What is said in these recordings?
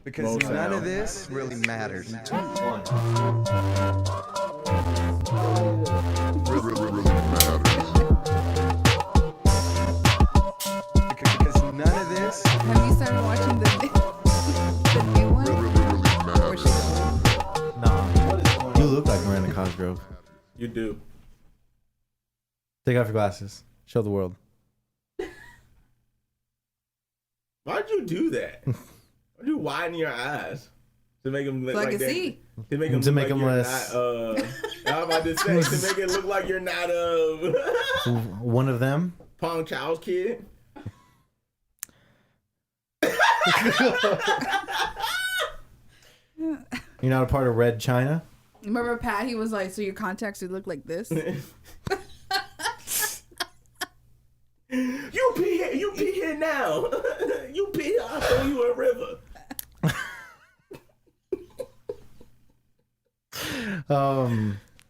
Because none of this really matters. Because none of this. Have you started watching the new one? Or she- Nah. You look like Miranda Cosgrove. You do. Take off your glasses. Show the world. Why'd you do that? Why'd you widen your eyes to make them look So I like can that? see. To make them To look make like them you're less- not. I'm about to say to make it look like you're not One of them. Pong Chow's kid. You're not a part of Red China. Remember Pat? He was like, "So your contacts would look like this." You pee here. You pee here now. You pee. I'll throw you a river.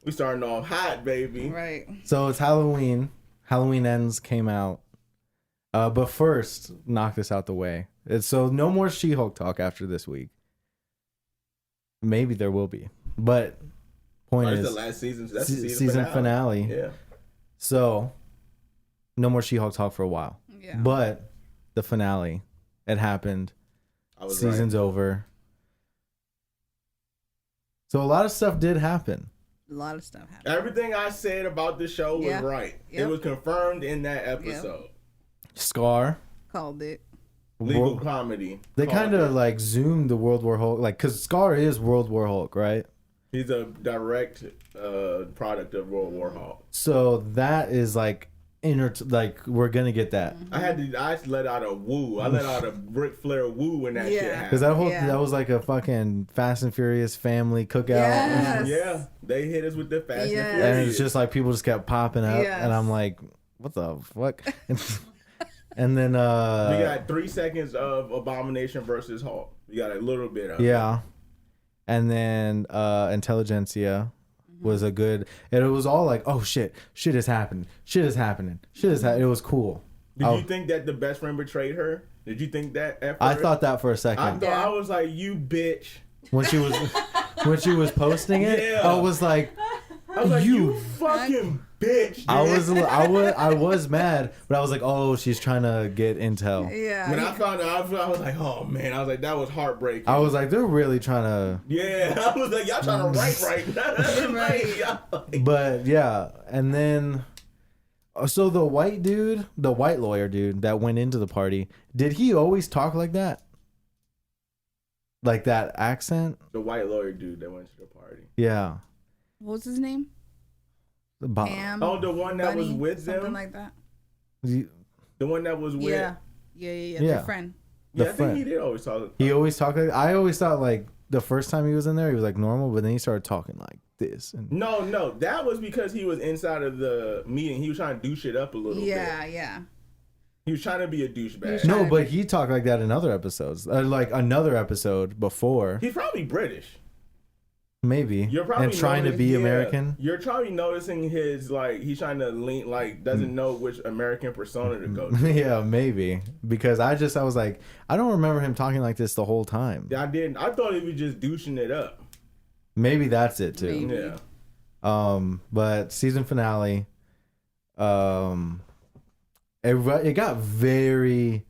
We starting off hot, baby. Right. So it's Halloween. Halloween Ends came out. But first, knock this out the way. So no more She-Hulk talk after this week. Maybe there will be. But point That's is, the last season. That's the season finale. Yeah. So no more She-Hulk talk for a while. Yeah. But the finale, it happened. I was Season's over. So a lot of stuff did happen. A lot of stuff happened. Everything I said about the show was Yeah. right. Yep. It was confirmed in that episode. Scar. Called it. Legal comedy. They Called kind it. of like zoomed the World War Hulk, like, because Scar is World War Hulk, right? He's a direct product of World War Hulk. So that is like like we're gonna get that I let out a woo. I let out a Ric Flair woo when that shit happened. because that Yeah. that was like a fucking Fast and Furious family cookout, Yes. Yeah, they hit us with the Fast Yes. and and Furious. it's just like people just kept popping up, Yes. and I'm like, what the fuck? And then we got 3 seconds of Abomination versus Hulk. We got a little bit of yeah, and then Intelligentsia was a good, and it was all like, oh shit is happening, it was cool. Did you think that the best friend betrayed her? Did you think that at I first? thought that for a second. I thought I was like, you bitch. when she was posting it, Yeah. I was like, you fucking bitch. I was mad, but I was like, oh, she's trying to get intel. Yeah. When I found out, I was like, oh man. I was like, that was heartbreaking. I was like, they're really trying to. Yeah, I was like, y'all trying to write right. But yeah, and then so the white lawyer dude that went into the party, did he always talk like that? Like that accent? The white lawyer dude that went to the party. Yeah. What was his name? Bam. Oh, the one that was with them? Something like that. The one that was with... Yeah. Yeah. Their friend. Yeah, The I think friend. he did always talk. He always talked like, I always thought like the first time he was in there, he was like normal, but then he started talking like this. And No, that was because he was inside of the meeting. He was trying to do shit up a little bit. Yeah. He was trying to be a douchebag. no, but he talked like that in other episodes. Like another episode before. He's probably British. Maybe. You're probably And trying to be yeah, American. You're probably noticing his like he's trying to lean like doesn't know which American persona to go to. Yeah, maybe. Because I was like, I don't remember him talking like this the whole time. I didn't. I thought he was just douching it up. Maybe that's it too. Maybe. Yeah. But season finale, it got very.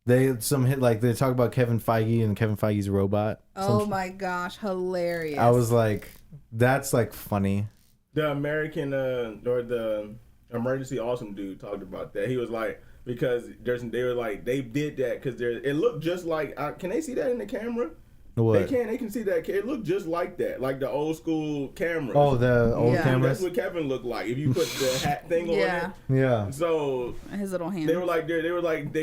They talk about Kevin Feige and Kevin Feige's robot. Oh my gosh, hilarious. I was like, that's like funny. The American or the emergency awesome dude talked about that. He was like because they were like they did that because it looked just like can they see that in the camera? What? They can see that. It looked just like that, like the old school cameras. Oh, the old Yeah. cameras. That's what Kevin looked like. If you put the hat thing on Yeah. it. Yeah. So His little hand. they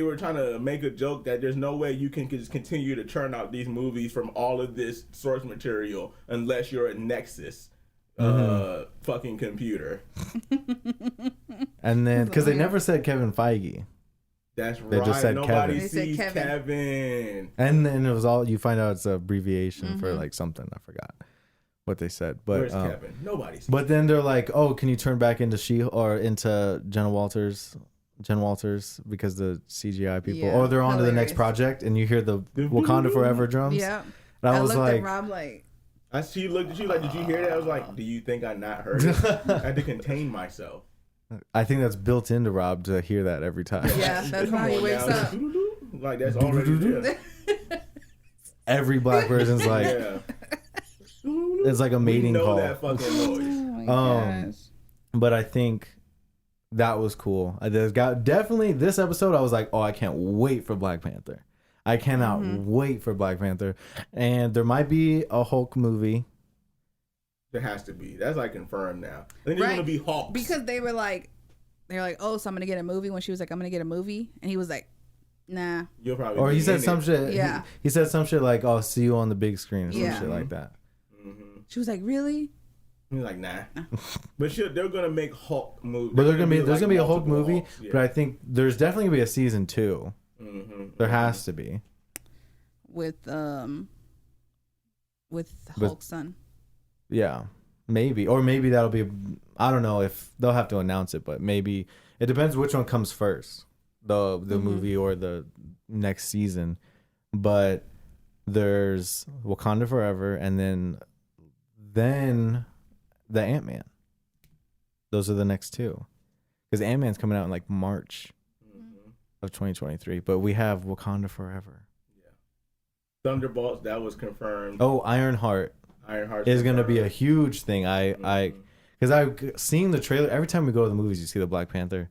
were trying to make a joke that there's no way you can just continue to churn out these movies from all of this source material unless you're a Nexus fucking computer. And then because they never said Kevin Feige. That's They right. just said Nobody Kevin. They said sees Kevin. Kevin. And then it was all you find out it's an abbreviation for like something. I forgot what they said. But Where's Kevin? Nobody sees but then they're like, oh, can you turn back into into Jenna Walters Jen Walters, because the CGI people. Yeah, Or they're on to the next hilarious. project, and you hear the Wakanda Forever drums. Yeah. And I was looked like, at Rob like, She looked at you like, did you hear that? I was like, do you think I not heard it? I had to contain myself. I think that's built into Rob to hear that every time. yeah, that's Come how he on wakes now. up. Like, that's already there. Every black person's like, Yeah. it's like a mating we know call. that fucking noise. Oh my gosh. But I think that was cool. Definitely this episode, I was like, oh, I can't wait for Black Panther. I cannot wait for Black Panther. And there might be a Hulk movie. There has to be. That's like confirmed now. I think there's Right. gonna be Hawks. Because they're like, oh, so I'm gonna get a movie. When she was like, I'm gonna get a movie, and he was like, nah. You'll probably. Or be he said in some it. shit. Yeah. He said some shit like, "I'll see you on the big screen" or some Yeah. shit like that. She was like, really? He's like, nah. But they're gonna make Hulk movie. But there's gonna be a Hulk multiple movie. Hulks, yeah. But I think there's definitely gonna be a season 2. There has to be. With With- Hulk's son. Yeah, maybe, or maybe that'll be. I don't know if they'll have to announce it, but maybe it depends which one comes first, the movie or the next season. But there's Wakanda Forever, and then the Ant-Man. Those are the next 2, because Ant-Man's coming out in like March of 2023. But we have Wakanda Forever. Thunderbolts, that was confirmed. Oh, Ironheart Ironheart is going to be a huge thing. Because I've seen the trailer. Every time we go to the movies, you see the Black Panther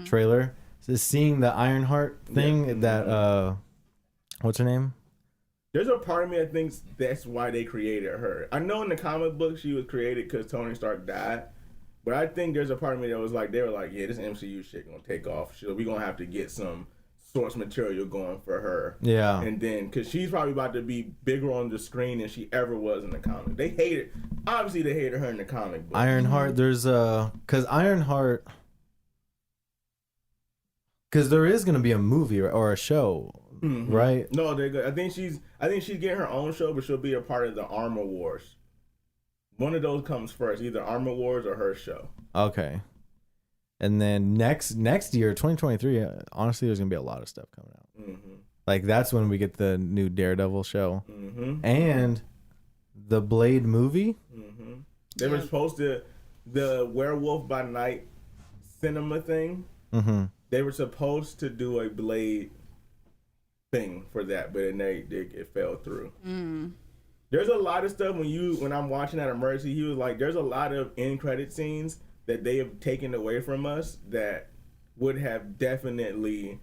trailer. So seeing the Ironheart thing, that what's her name? There's a part of me that thinks that's why they created her. I know in the comic book she was created because Tony Stark died, but I think there's a part of me that was like, they were like, yeah, this MCU shit gonna take off. So we gonna have to get some source material going for her. Yeah. And then, because she's probably about to be bigger on the screen than she ever was in the comic. They hated her in the comic book. Ironheart, there's because Ironheart, because there is going to be a movie or a show, right? No, they're good. I think she's getting her own show, but she'll be a part of the Armor Wars. One of those comes first, either Armor Wars or her show. Okay. And then next year, 2023, honestly, there's going to be a lot of stuff coming out. Like, that's when we get the new Daredevil show. And the Blade movie. They were supposed to, the Werewolf by Night cinema thing, they were supposed to do a Blade thing for that, but it fell through. There's a lot of stuff when I'm watching at Emergency, he was like, there's a lot of end credit scenes that they have taken away from us that would have definitely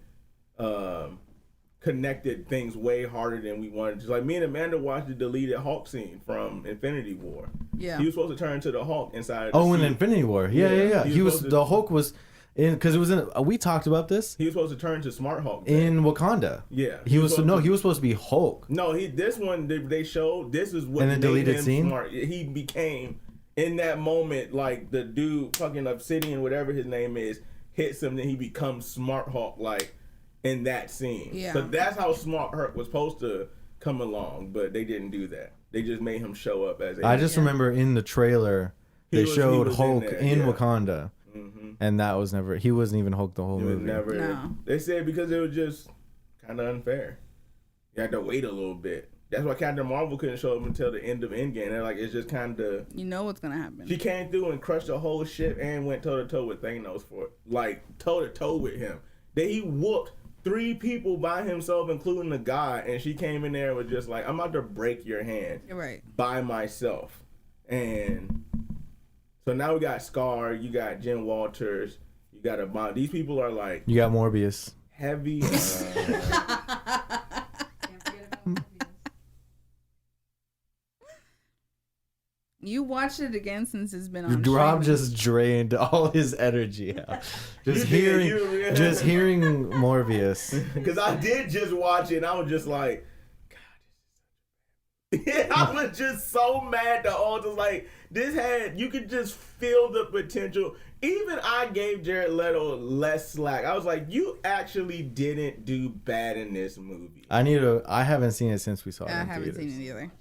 connected things way harder than we wanted. Just like me and Amanda watched the deleted Hulk scene from Infinity War. Yeah. He was supposed to turn into the Hulk inside. Oh, in Infinity War. Yeah. The Hulk was in, because it was in. We talked about this. He was supposed to turn to Smart Hulk in Wakanda. Yeah. He was supposed to be Hulk. No, this one they showed. This is what in the made deleted him scene. Smart. He became. In that moment, like the dude, fucking Obsidian, whatever his name is, hits him, then he becomes Smart Hulk, like in that scene. Yeah. So that's how Smart Hulk was supposed to come along, but they didn't do that. They just made him show up as. I just remember in the trailer they showed Hulk in Wakanda, and that was never. He wasn't even Hulk the whole movie. No. They said because it was just kind of unfair. You had to wait a little bit. That's why Captain Marvel couldn't show up until the end of Endgame. They're like, it's just kind of... You know what's going to happen. She came through and crushed the whole ship and went toe-to-toe with Thanos for it. Like, toe-to-toe with him. He whooped 3 people by himself, including the god, and she came in there and was just like, I'm about to break your hand. Right. By myself. And so now we got Scar, you got Jen Walters, you got a bomb. These people are like... You got Morbius. Heavy... You watched it again since it's been on. Rob streaming. just drained all his energy out. Just hearing Morbius. Because I did just watch it and I was just like, God, this is I was just so mad that all just like, you could just feel the potential. Even I gave Jared Leto less slack. I was like, you actually didn't do bad in this movie. I haven't seen it since we saw it. I haven't seen it either.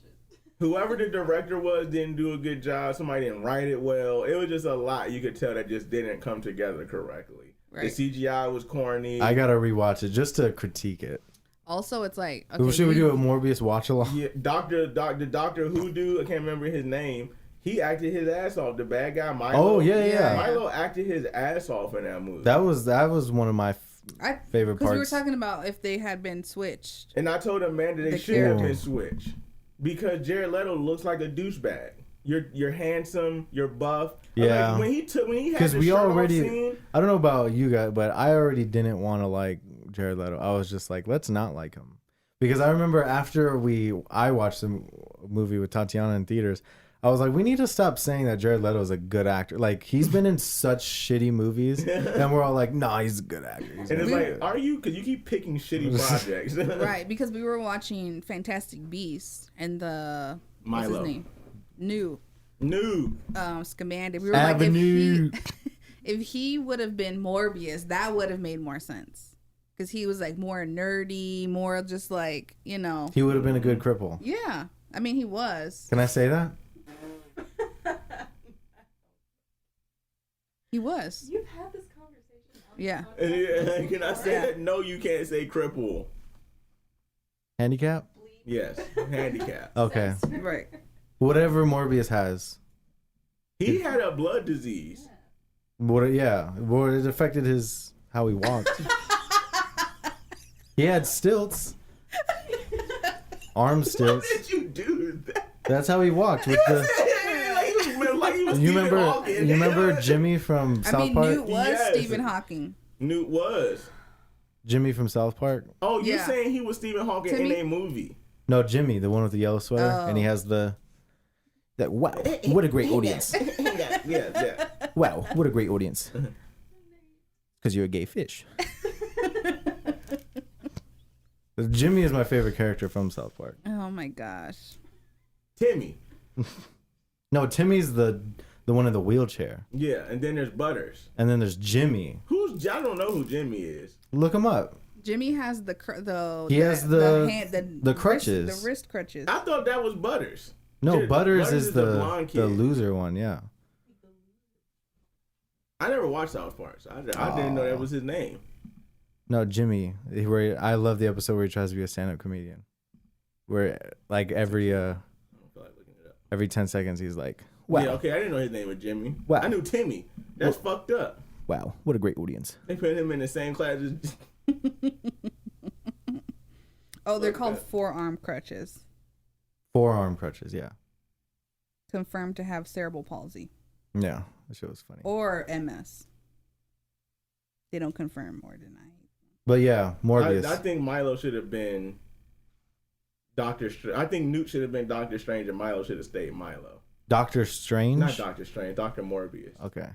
Whoever the director was didn't do a good job. Somebody didn't write it well. It was just a lot you could tell that just didn't come together correctly. Right. The CGI was corny. I gotta rewatch it just to critique it. Also, it's like, Should we do a Morbius watch along? Yeah, Doctor Who dude, I can't remember his name. He acted his ass off. The bad guy, Milo. Oh yeah. Milo acted his ass off in that movie. That was one of my favorite parts. Because we were talking about if they had been switched. And I told Amanda they should have been switched because Jared Leto looks like a douchebag. You're handsome, you're buff. Yeah. Like, when he had because the we shirt already, off scene, I don't know about you guys, but I already didn't want to like Jared Leto. I was just like, let's not like him, because I remember after I watched the movie with Tatiana in theaters, I was like, we need to stop saying that Jared Leto is a good actor. Like, he's been in such shitty movies, and we're all like, nah, he's a good actor. And it's like, are you? Because you keep picking shitty projects. Right, because we were watching Fantastic Beasts and the what's his name? New. Scamander. We were Avenue. like, if he would have been Morbius, that would have made more sense. Because he was like more nerdy, more just like, you know. He would have been a good cripple. Yeah. I mean, he was. Can I say that? He was. You've had this conversation. Yeah. Can I say that? No, you can't say cripple. Handicap? Yes, handicap. Okay. Right. Whatever Morbius has. He had a blood disease. Well, it affected how he walked. He had stilts. Arm stilts. Why did you do that? That's how he walked with the. Like he was You Stephen remember? Hawking. You remember Jimmy from South Park? Newt was Yes. Stephen Hawking. Newt was. Jimmy from South Park? Oh, you're Yeah. saying he was Stephen Hawking Timmy? in a movie? No, Jimmy, the one with the yellow sweater, and he has that. Wow, what a great audience! Yeah. Wow, what a great audience! Because you're a gay fish. Jimmy is my favorite character from South Park. Oh my gosh. Timmy. No, Timmy's the one in the wheelchair, Yeah, and then there's Butters. and then there's Jimmy. I don't know who Jimmy is. Look him up. Jimmy has the crutches. the wrist crutches. I thought that was Butters. No, Butters is the the blonde kid. loser one. Yeah. I never watched South Park. So I didn't know that was his name. No, Jimmy. I love the episode where he tries to be a stand-up comedian. Where like every I don't feel like looking it up. every 10 seconds he's like, wow, Yeah, okay, I didn't know his name was Jimmy. Wow. I knew Timmy. That's fucked up. wow, what a great audience. They put him in the same class as... Oh, they're called forearm crutches. Forearm crutches, yeah. Confirmed to have cerebral palsy Yeah, that shit was funny. or MS. They don't confirm or deny. But yeah, Morbius. I think Milo should have been Doctor Strange. I think Newt should have been Doctor Strange and Milo should have stayed Milo. Doctor Strange? Not Doctor Strange, Dr. Morbius. Okay.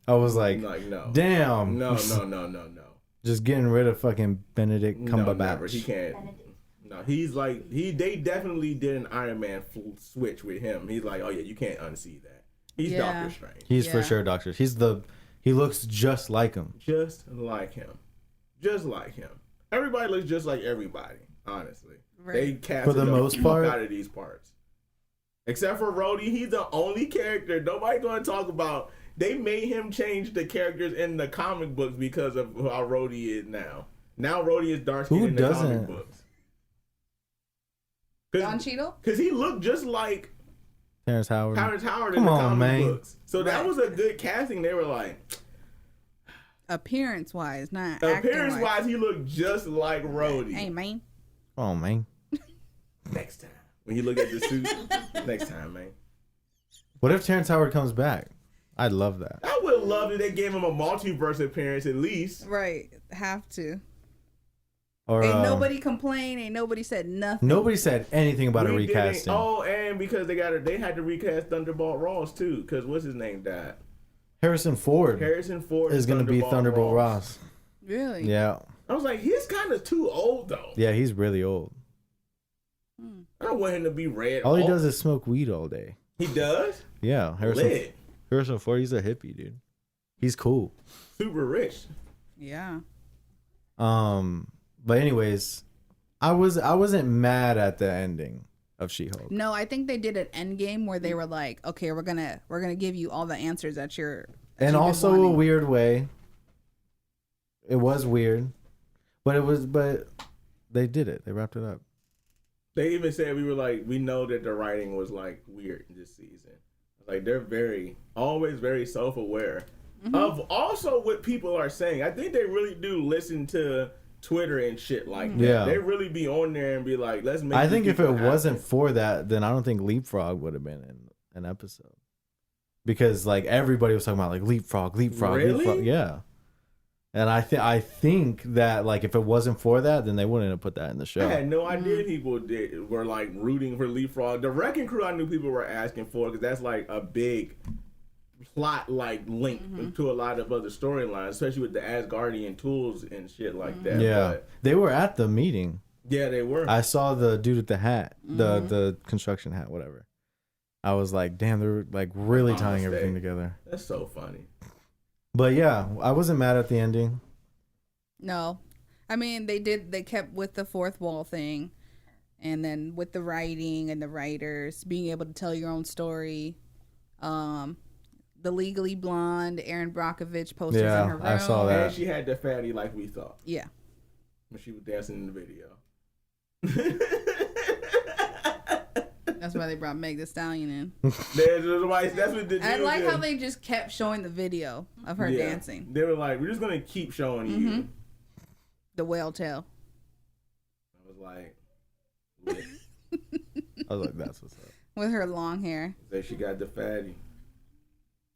I was like, no. damn. No. Just getting rid of fucking Benedict No, Cumberbatch. never. He can't. No, he's like they definitely did an Iron Man full switch with him. He's like, oh yeah, you can't unsee that. He's Yeah. Doctor Strange. He's for Yeah. sure Doctor. He looks just like him. Just like him. Just like him. Everybody looks just like everybody, honestly. Right. They cast For the most part? out of these parts. Except for Rhodey, he's the only character nobody gonna talk about. They made him change the characters in the comic books because of how Rhodey is now. Now Rhodey is dark skinned Who in the comic doesn't? books. Don Cheadle? Because he looked just like Terrence Howard. Terrence Howard in Come the on, comic man. books. So that was a good casting. They were like, Appearance wise, not appearance acting wise, he looked just like Rhodey. Hey man. Oh, man. Next time. When you look at the suit, next time, man. What if Terrence Howard comes back? I'd love that. I would love if they gave him a multiverse appearance at least. Right. Have to. Or Ain't nobody complained. Ain't nobody said nothing. nobody said anything about a We didn't- recasting. Oh, and because they had to recast Thunderbolt Ross too, because what's his name died? Harrison Ford Harrison Ford is going to be Thunderbolt Ross. Really? Yeah. I was like, he's kind of too old though. Yeah, he's really old. I don't want him to be red. All he does is smoke weed all day. He does. Yeah, Lit. Harrison Ford, he's a hippie, dude. He's cool. Super rich. Yeah. But anyways, I wasn't mad at the ending of She-Hulk. No, I think they did an end game where they were like, okay, we're gonna give you all the answers that you're. And also a weird way, It was weird, but they did it. They wrapped it up. They even said we know that the writing was like weird this season. Like they're always very self-aware of also what people are saying. I think they really do listen to Twitter and shit like that. Yeah. They really be on there and be like, let's make. I think if it wasn't happen. for that, then I don't think Leapfrog would have been in an episode. Because like everybody was talking about like leapfrog. Really? Yeah. And I think that like if it wasn't for that, then they wouldn't have put that in the show. I had no idea people were like rooting for Leapfrog. The Wrecking Crew, I knew people were asking for because that's like a big plot like link to a lot of other storylines, especially with the Asgardian tools and shit like that. Yeah, but, they were at the meeting. Yeah, they were. I saw the dude with the hat, the construction hat, whatever. I was like, damn, they're like really tying everything together. That's so funny. But yeah, I wasn't mad at the ending. No. I mean, they kept with the fourth wall thing. And then with the writing and the writers, being able to tell your own story. The Legally Blonde, Erin Brockovich posters in her room. I saw that. And she had the fatty like we thought. Yeah. When she was dancing in the video. That's why they brought Meg the Stallion in. That's what the I like did. how they just kept showing the video of her dancing. They were like, we're just going to keep showing you. The whale tail. I was like, lit. I was like, that's what's up. With her long hair. That she got the fatty.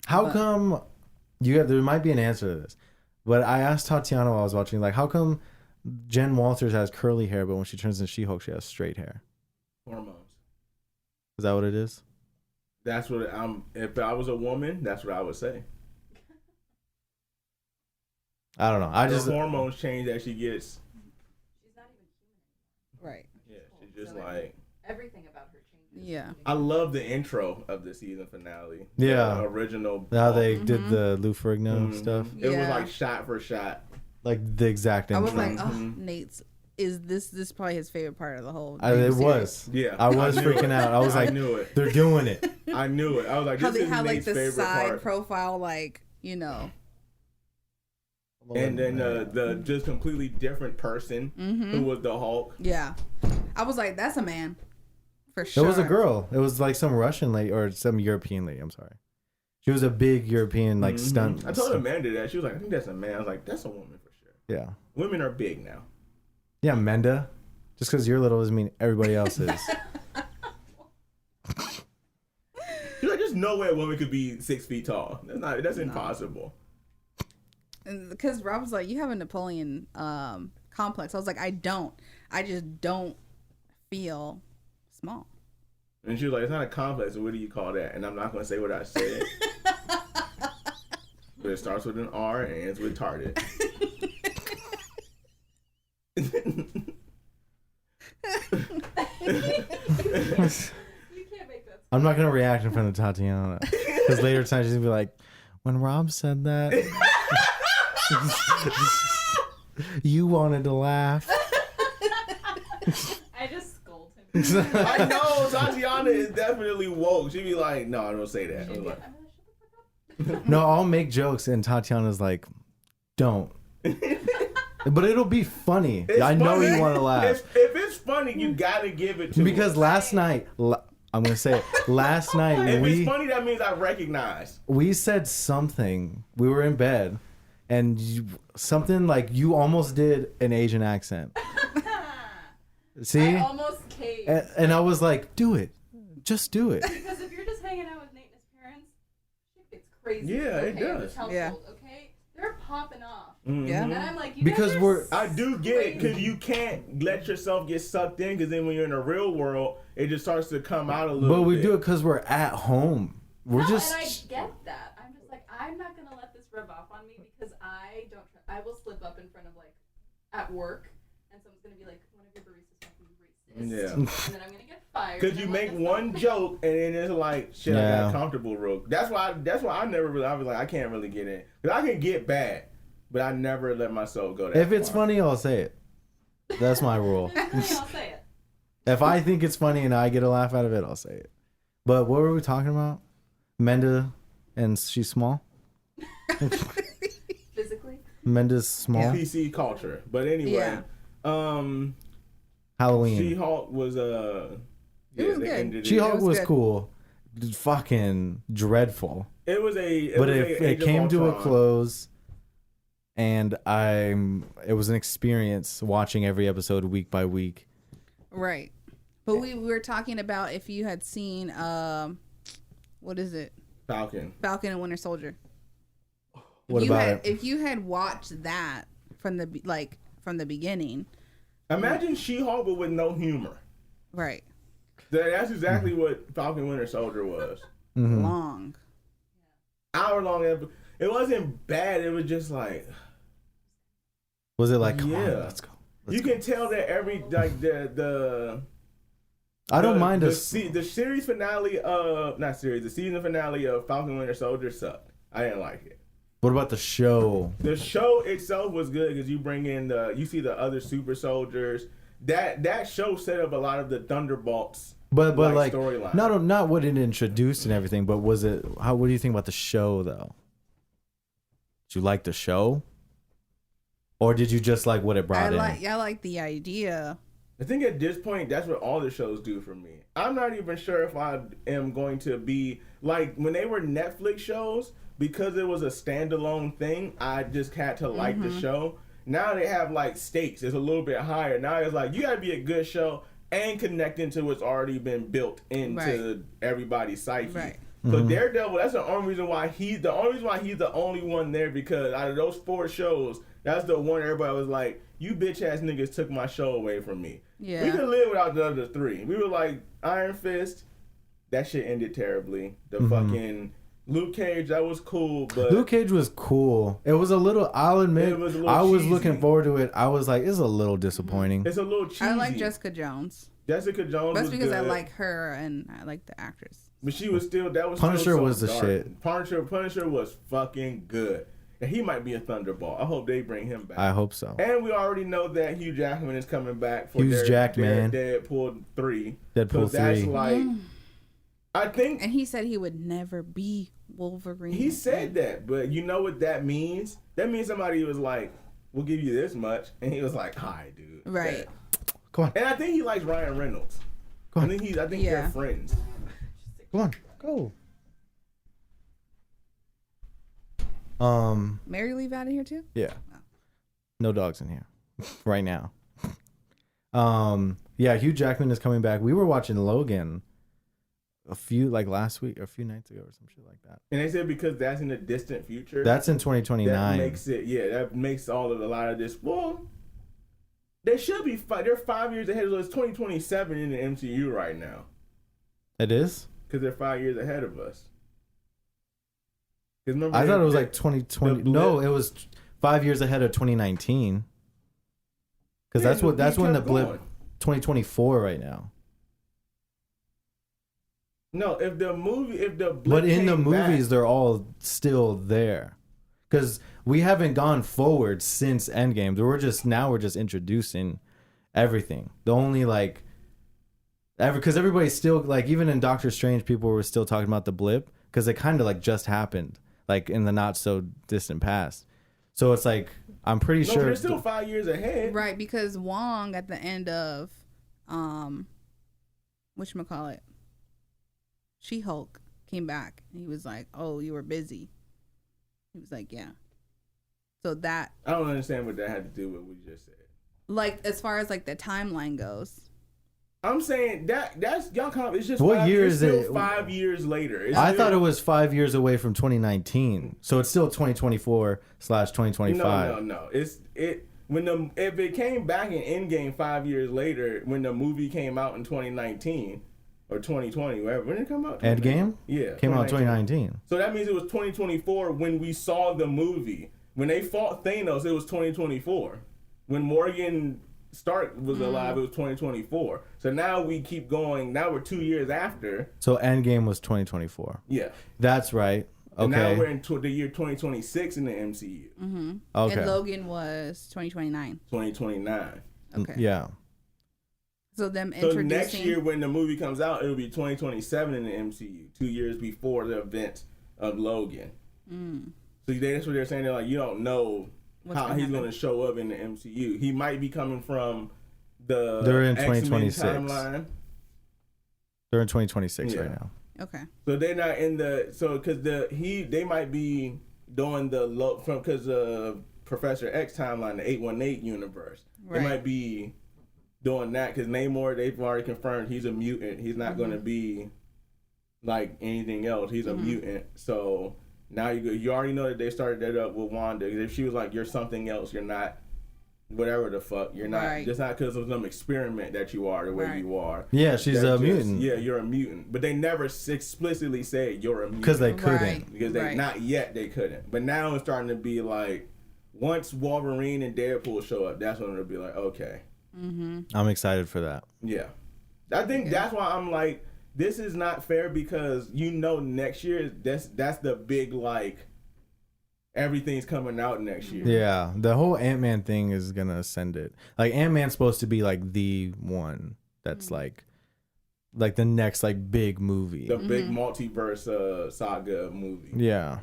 How come there might be an answer to this, but I asked Tatiana while I was watching, like, how come Jen Walters has curly hair, but when she turns into She-Hulk, she has straight hair? Hormones. Is that what it is? That's what if I was a woman, that's what I would say. I don't know. I just hormones change as she gets. She's not even human anymore. Right. Yeah, she's just like everything about her changes. Yeah. I love the intro of the season finale. Yeah. The original. How they did the Lou Ferrigno stuff. It was like shot for shot. Like the exact intro. I was like, oh, Nate's. Is this probably his favorite part of the whole it series. was. Yeah. I was freaking out. I was like, I knew it. They're doing it. I knew it. I was like, how this they is had like Nate's the favorite side part. profile, like, you know. And then the just completely different person who was the Hulk. Yeah. I was like, that's a man. For sure. It was a girl. It was like some Russian lady or some European lady. I'm sorry. She was a big European like stunt. I told Amanda that. She was like, I think that's a man. I was like, that's a woman for sure. Yeah. Women are big now. Yeah, Menda. Just because you're little doesn't mean everybody else is. You're like, there's no way a woman could be 6 feet tall. That's impossible. Because Rob was like, you have a Napoleon complex. I was like, I don't. I just don't feel small. And she was like, it's not a complex. What do you call that? And I'm not going to say what I said. But it starts with an R and ends with retarded. You can't make that. I'm not gonna react in front of Tatiana because later tonight she's gonna be like, when Rob said that, you wanted to laugh. I just scold him. I know Tatiana is definitely woke. She'd be like, no, don't say that. I'm like, I'm gonna shut the fuck up. No, I'll make jokes and Tatiana's like, don't. But it'll be funny. I know funny. you want to laugh. If it's funny, you gotta give it to Because her. last night, I'm gonna say it. Last night If it's funny, that means I recognize. we said something. We were in bed, and something like you almost did an Asian accent. See, I almost caved. and I was like, do it, just do it. Because if you're just hanging out with Nate and his parents, shit gets crazy. Yeah, it okay, in does. this household, Yeah. Okay, they're popping off. Yeah. And I'm like, you Because guys are we're- I do get it because crazy. you can't let yourself get sucked in because then when you're in the real world, it just starts to come out a little But we bit. do it because we're at home. We're No, just. and I get that. I'm just like, I'm not gonna let this rub off on me because I don't. I will slip up in front of like at work, and someone's gonna be like, one of your baristas fucking racist. Yeah. And then I'm gonna get fired. Because and you I'm make like, one joke and then it's like, shit, I Yeah. got comfortable real. That's why I never really, I was like, I can't really get in. Because I can get bad, but I never let myself go that If it's far. funny, I'll say it. That's my rule. I'll say it. If I think it's funny and I get a laugh out of it, I'll say it. But what were we talking about? Menda, and she's small. Physically. Mendes Small. PC culture. But anyway, Halloween. She-Hulk was It was they good. ended it. She-Hulk was good. cool. Fucking dreadful. It was a But Age it of came to a Ultron. close, and it was an experience watching every episode week by week. Right. But we were talking about if you had seen what is it? Falcon and Winter Soldier. What about it? If you had watched that from the beginning. Imagine She-Hulk but with no humor. Right. That's exactly what Falcon Winter Soldier was. Mm-hmm. Long. Hour-long episode. It wasn't bad. It was just like... Was it like, come on, Yeah. let's go. You can tell that every... Like, the I don't mind the series finale of... Not series. The season finale of Falcon Winter Soldier sucked. I didn't like it. What about the show? The show itself was good because you bring in you see the other super soldiers. That show set up a lot of the Thunderbolts. But like storyline. not what it introduced and everything, but was it what do you think about the show though? Did you like the show? Or did you just like what it brought in? I like the idea. I think at this point that's what all the shows do for me. I'm not even sure if I am going to be like when they were Netflix shows, because it was a standalone thing, I just had to like the show. Now they have like stakes. It's a little bit higher. Now it's like you gotta be a good show and connecting to what's already been built into everybody's psyche. Right. So Daredevil, that's the only reason why he's the only one there, because out of those 4 shows, that's the one everybody was like, you bitch ass niggas took my show away from me. Yeah. We could live without the other 3. We were like Iron Fist, that shit ended terribly. The fucking Luke Cage, that was cool, but Luke Cage was cool. It was a little, I'll admit, It was a little I was cheesy. looking forward to it. I was like, it's a little disappointing. it's a little cheesy. I like Jessica Jones. Jessica Jones That's was because I good, like her and I like the actress. but she was still Punisher still so was the dark. shit. Punisher was fucking good, and he might be a Thunderbolt. I hope they bring him back. I hope so. And we already know that Hugh Jackman is coming back for Hugh's jacked, man. Deadpool 3. Deadpool So that's 3. like, I think And he said he would never be Wolverine. he said that, but you know what that means? That means somebody was like, "We'll give you this much," and he was like, "Hi, dude." Right. Come on, And I think he likes Ryan Reynolds. Go on. I think Yeah. they're friends. come on, go. Mary leave out of here too? Yeah. No dogs in here right now. Yeah, Hugh Jackman is coming back. We were watching Logan a few nights ago or some shit like that. And they said because that's in the distant future. That's in that 2029. makes it, that makes a lot of this. Well, they should be. They're 5 years ahead of us. 2027 in the MCU right now It is? because they're 5 years ahead of us. 'Cause remember I thought it was they- like 2020. the No, blip- it was 5 years ahead of 2019. Because Yeah, that's we when the kept blip. going. 2024 right now. No, if the blip But in the came movies, back, they're all still there. Because we haven't gone forward since Endgame. We're just introducing everything. The only because everybody's still like, even in Doctor Strange, people were still talking about the blip because it kind of like just happened, like in the not so distant past. So it's like I'm pretty no, sure they're still 5 years ahead. Right, because Wong at the end of whatchamacallit, She-Hulk came back and he was like, "Oh, you were busy." He was like, "Yeah." So that, I don't understand what that had to do with what you just said. like, as far as like the timeline goes, I'm saying that's young. It's just What 5 year years, is still it? 5 years later. It's I still- thought it was 5 years away from 2019. So it's still 2024/2025. No. If it came back in Endgame 5 years later, when the movie came out in 2019 or 2020, whatever. When did it come out? Endgame? Yeah, Came out in 2019. So that means it was 2024 when we saw the movie. When they fought Thanos, it was 2024. When Morgan Stark was alive, it was 2024. So now we keep going. Now we're 2 years after. So Endgame was 2024. Yeah. That's right. And now we're Okay. into the year 2026 in the MCU. Okay. and Logan was 2029. 2029. Okay, Yeah. So them So introducing. next year when the movie comes out, it'll be 2027 in the MCU. 2 years before the event of Logan. So that's what they're saying. They're like, you don't know What's how gonna he's happen? going to show up in the MCU. He might be coming from the They're in X-Men 2026. timeline. They're in 2026 right Yeah. now. Okay. So they're not in the because they might be doing the low from because Professor X timeline, the 818 universe. Right. They might be doing that because Namor, they've already confirmed he's a mutant. He's not going to be like anything else. He's a mutant. So now you already know that they started that up with Wanda. If she was like, you're something else, you're not whatever the fuck. You're not. Right. Just not because of some experiment that you are the way Right. you are. Yeah, she's They're a mutant. Yeah, you're a mutant. But they never explicitly say you're a mutant. Because they couldn't. Right. Because they Right. not yet they couldn't. But now it's starting to be like once Wolverine and Deadpool show up, that's when it'll be like, okay. I'm excited for that. Yeah. I think that's why I'm like, this is not fair because next year that's the big like everything's coming out next year. Yeah, the whole Ant-Man thing is gonna ascend it. Like Ant-Man's supposed to be like the one that's like the next like big movie. The big multiverse saga movie. Yeah.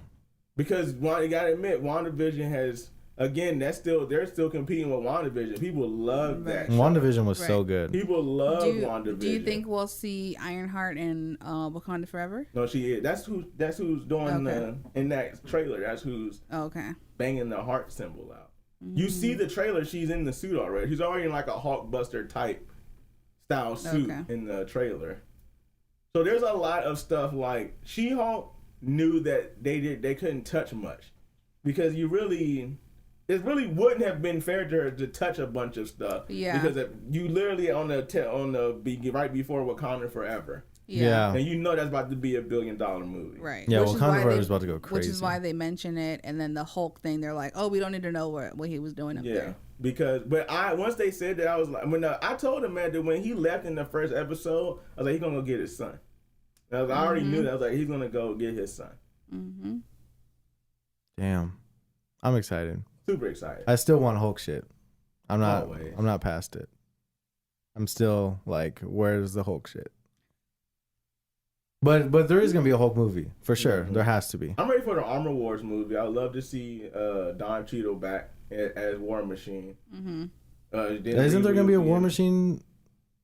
Because you gotta admit, WandaVision has again they're still competing with WandaVision. People love that. Show. WandaVision was so Right. good. People love WandaVision. Do you think we'll see Ironheart in Wakanda Forever? No, she is. That's who's doing Okay. in that trailer. That's who's Oh, okay. banging the heart symbol out. You see the trailer. She's in the suit already. She's already in like a Hulkbuster type style suit Okay. in the trailer. So there's a lot of stuff like She-Hulk knew that they couldn't touch much because it really wouldn't have been fair to her to touch a bunch of stuff. Yeah. Because you literally right before Wakanda Forever. Yeah. And that's about to be $1 billion movie. Right. Yeah, Which is Wakanda why Forever is about to go crazy. Which is why they mention it, and then the Hulk thing, they're like, "Oh, we don't need to know what he was doing up Yeah. there." But once they said that, I was like, I told him, man, that when he left in the first episode, I was like, he's gonna go get his son. I already knew that. I was like, he's gonna go get his son. Mm-hmm. Damn. I'm excited. Super excited. I still want Hulk shit. I'm Always. not past it. I'm still like, where's the Hulk shit? But there is gonna be a Hulk movie for sure. Mhm. There has to be. I'm ready for the Armor Wars movie. I would love to see Don Cheadle back as War Machine. Mm-hmm. Isn't there gonna be a War Machine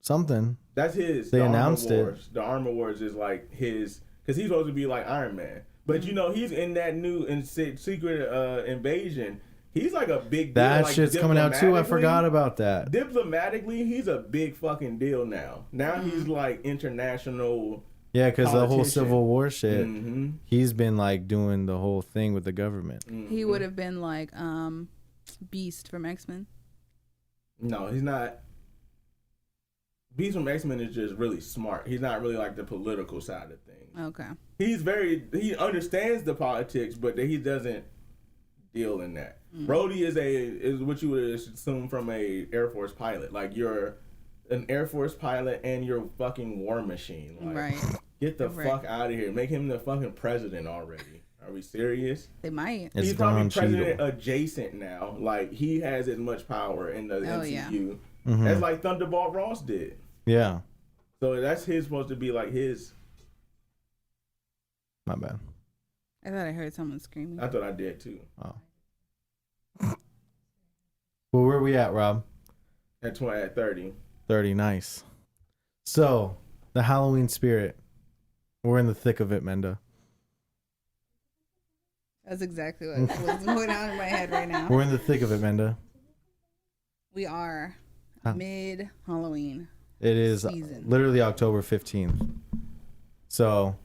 something? That's his. They the announced Armor it. Wars. The Armor Wars is like his, because he's supposed to be like Iron Man. But he's in that new Secret Invasion. He's like a big deal. That like, shit's coming out too. I forgot about that. Diplomatically, he's a big fucking deal now. Now he's like international. Yeah, because the whole politician. Civil War shit, Mm-hmm. he's been like doing the whole thing with the government. He would have been like Beast from X-Men. No, he's not. Beast from X-Men is just really smart. He's not really like the political side of things. Okay. He understands the politics, but he doesn't deal in that. Rhodey is what you would assume from a Air Force pilot. Like you're an Air Force pilot and you're fucking War Machine. Like, Right. get the Right. fuck out of here. Make him the fucking president already. Are we serious? They might. It's He's probably Don president Cheadle. adjacent now. Like he has as much power in the Oh, MCU Mhm. as like Thunderbolt Ross did. Yeah, So that's supposed to be like his. my bad. I thought I heard someone screaming. I thought I did too. Oh. Well, where are we at, Rob? At 30. 30, nice. So, the Halloween spirit. We're in the thick of it, Menda. That's exactly what was going on in my head right now. We're in the thick of it, Menda. We are Huh. mid Halloween. It is Season. literally October 15th. So,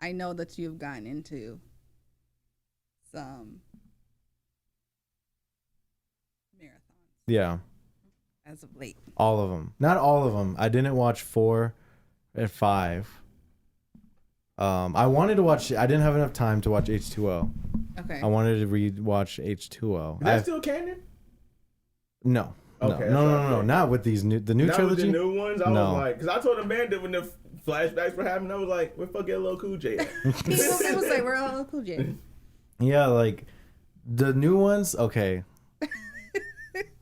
I know that you've gotten into some marathons yeah, as of late. all of them. Not all of them. I didn't watch 4 and 5. I wanted to watch. I didn't have enough time to watch H2O. Okay. I wanted to rewatch H2O. Is that still canon? No. Okay, No. Not with these the new Not trilogy. with the new ones. I No. was like, because I told Amanda when the flashbacks were happening, I was like, where fuck LL Cool J at? It was like we're all cool, Jay. Yeah, like the new ones. Okay.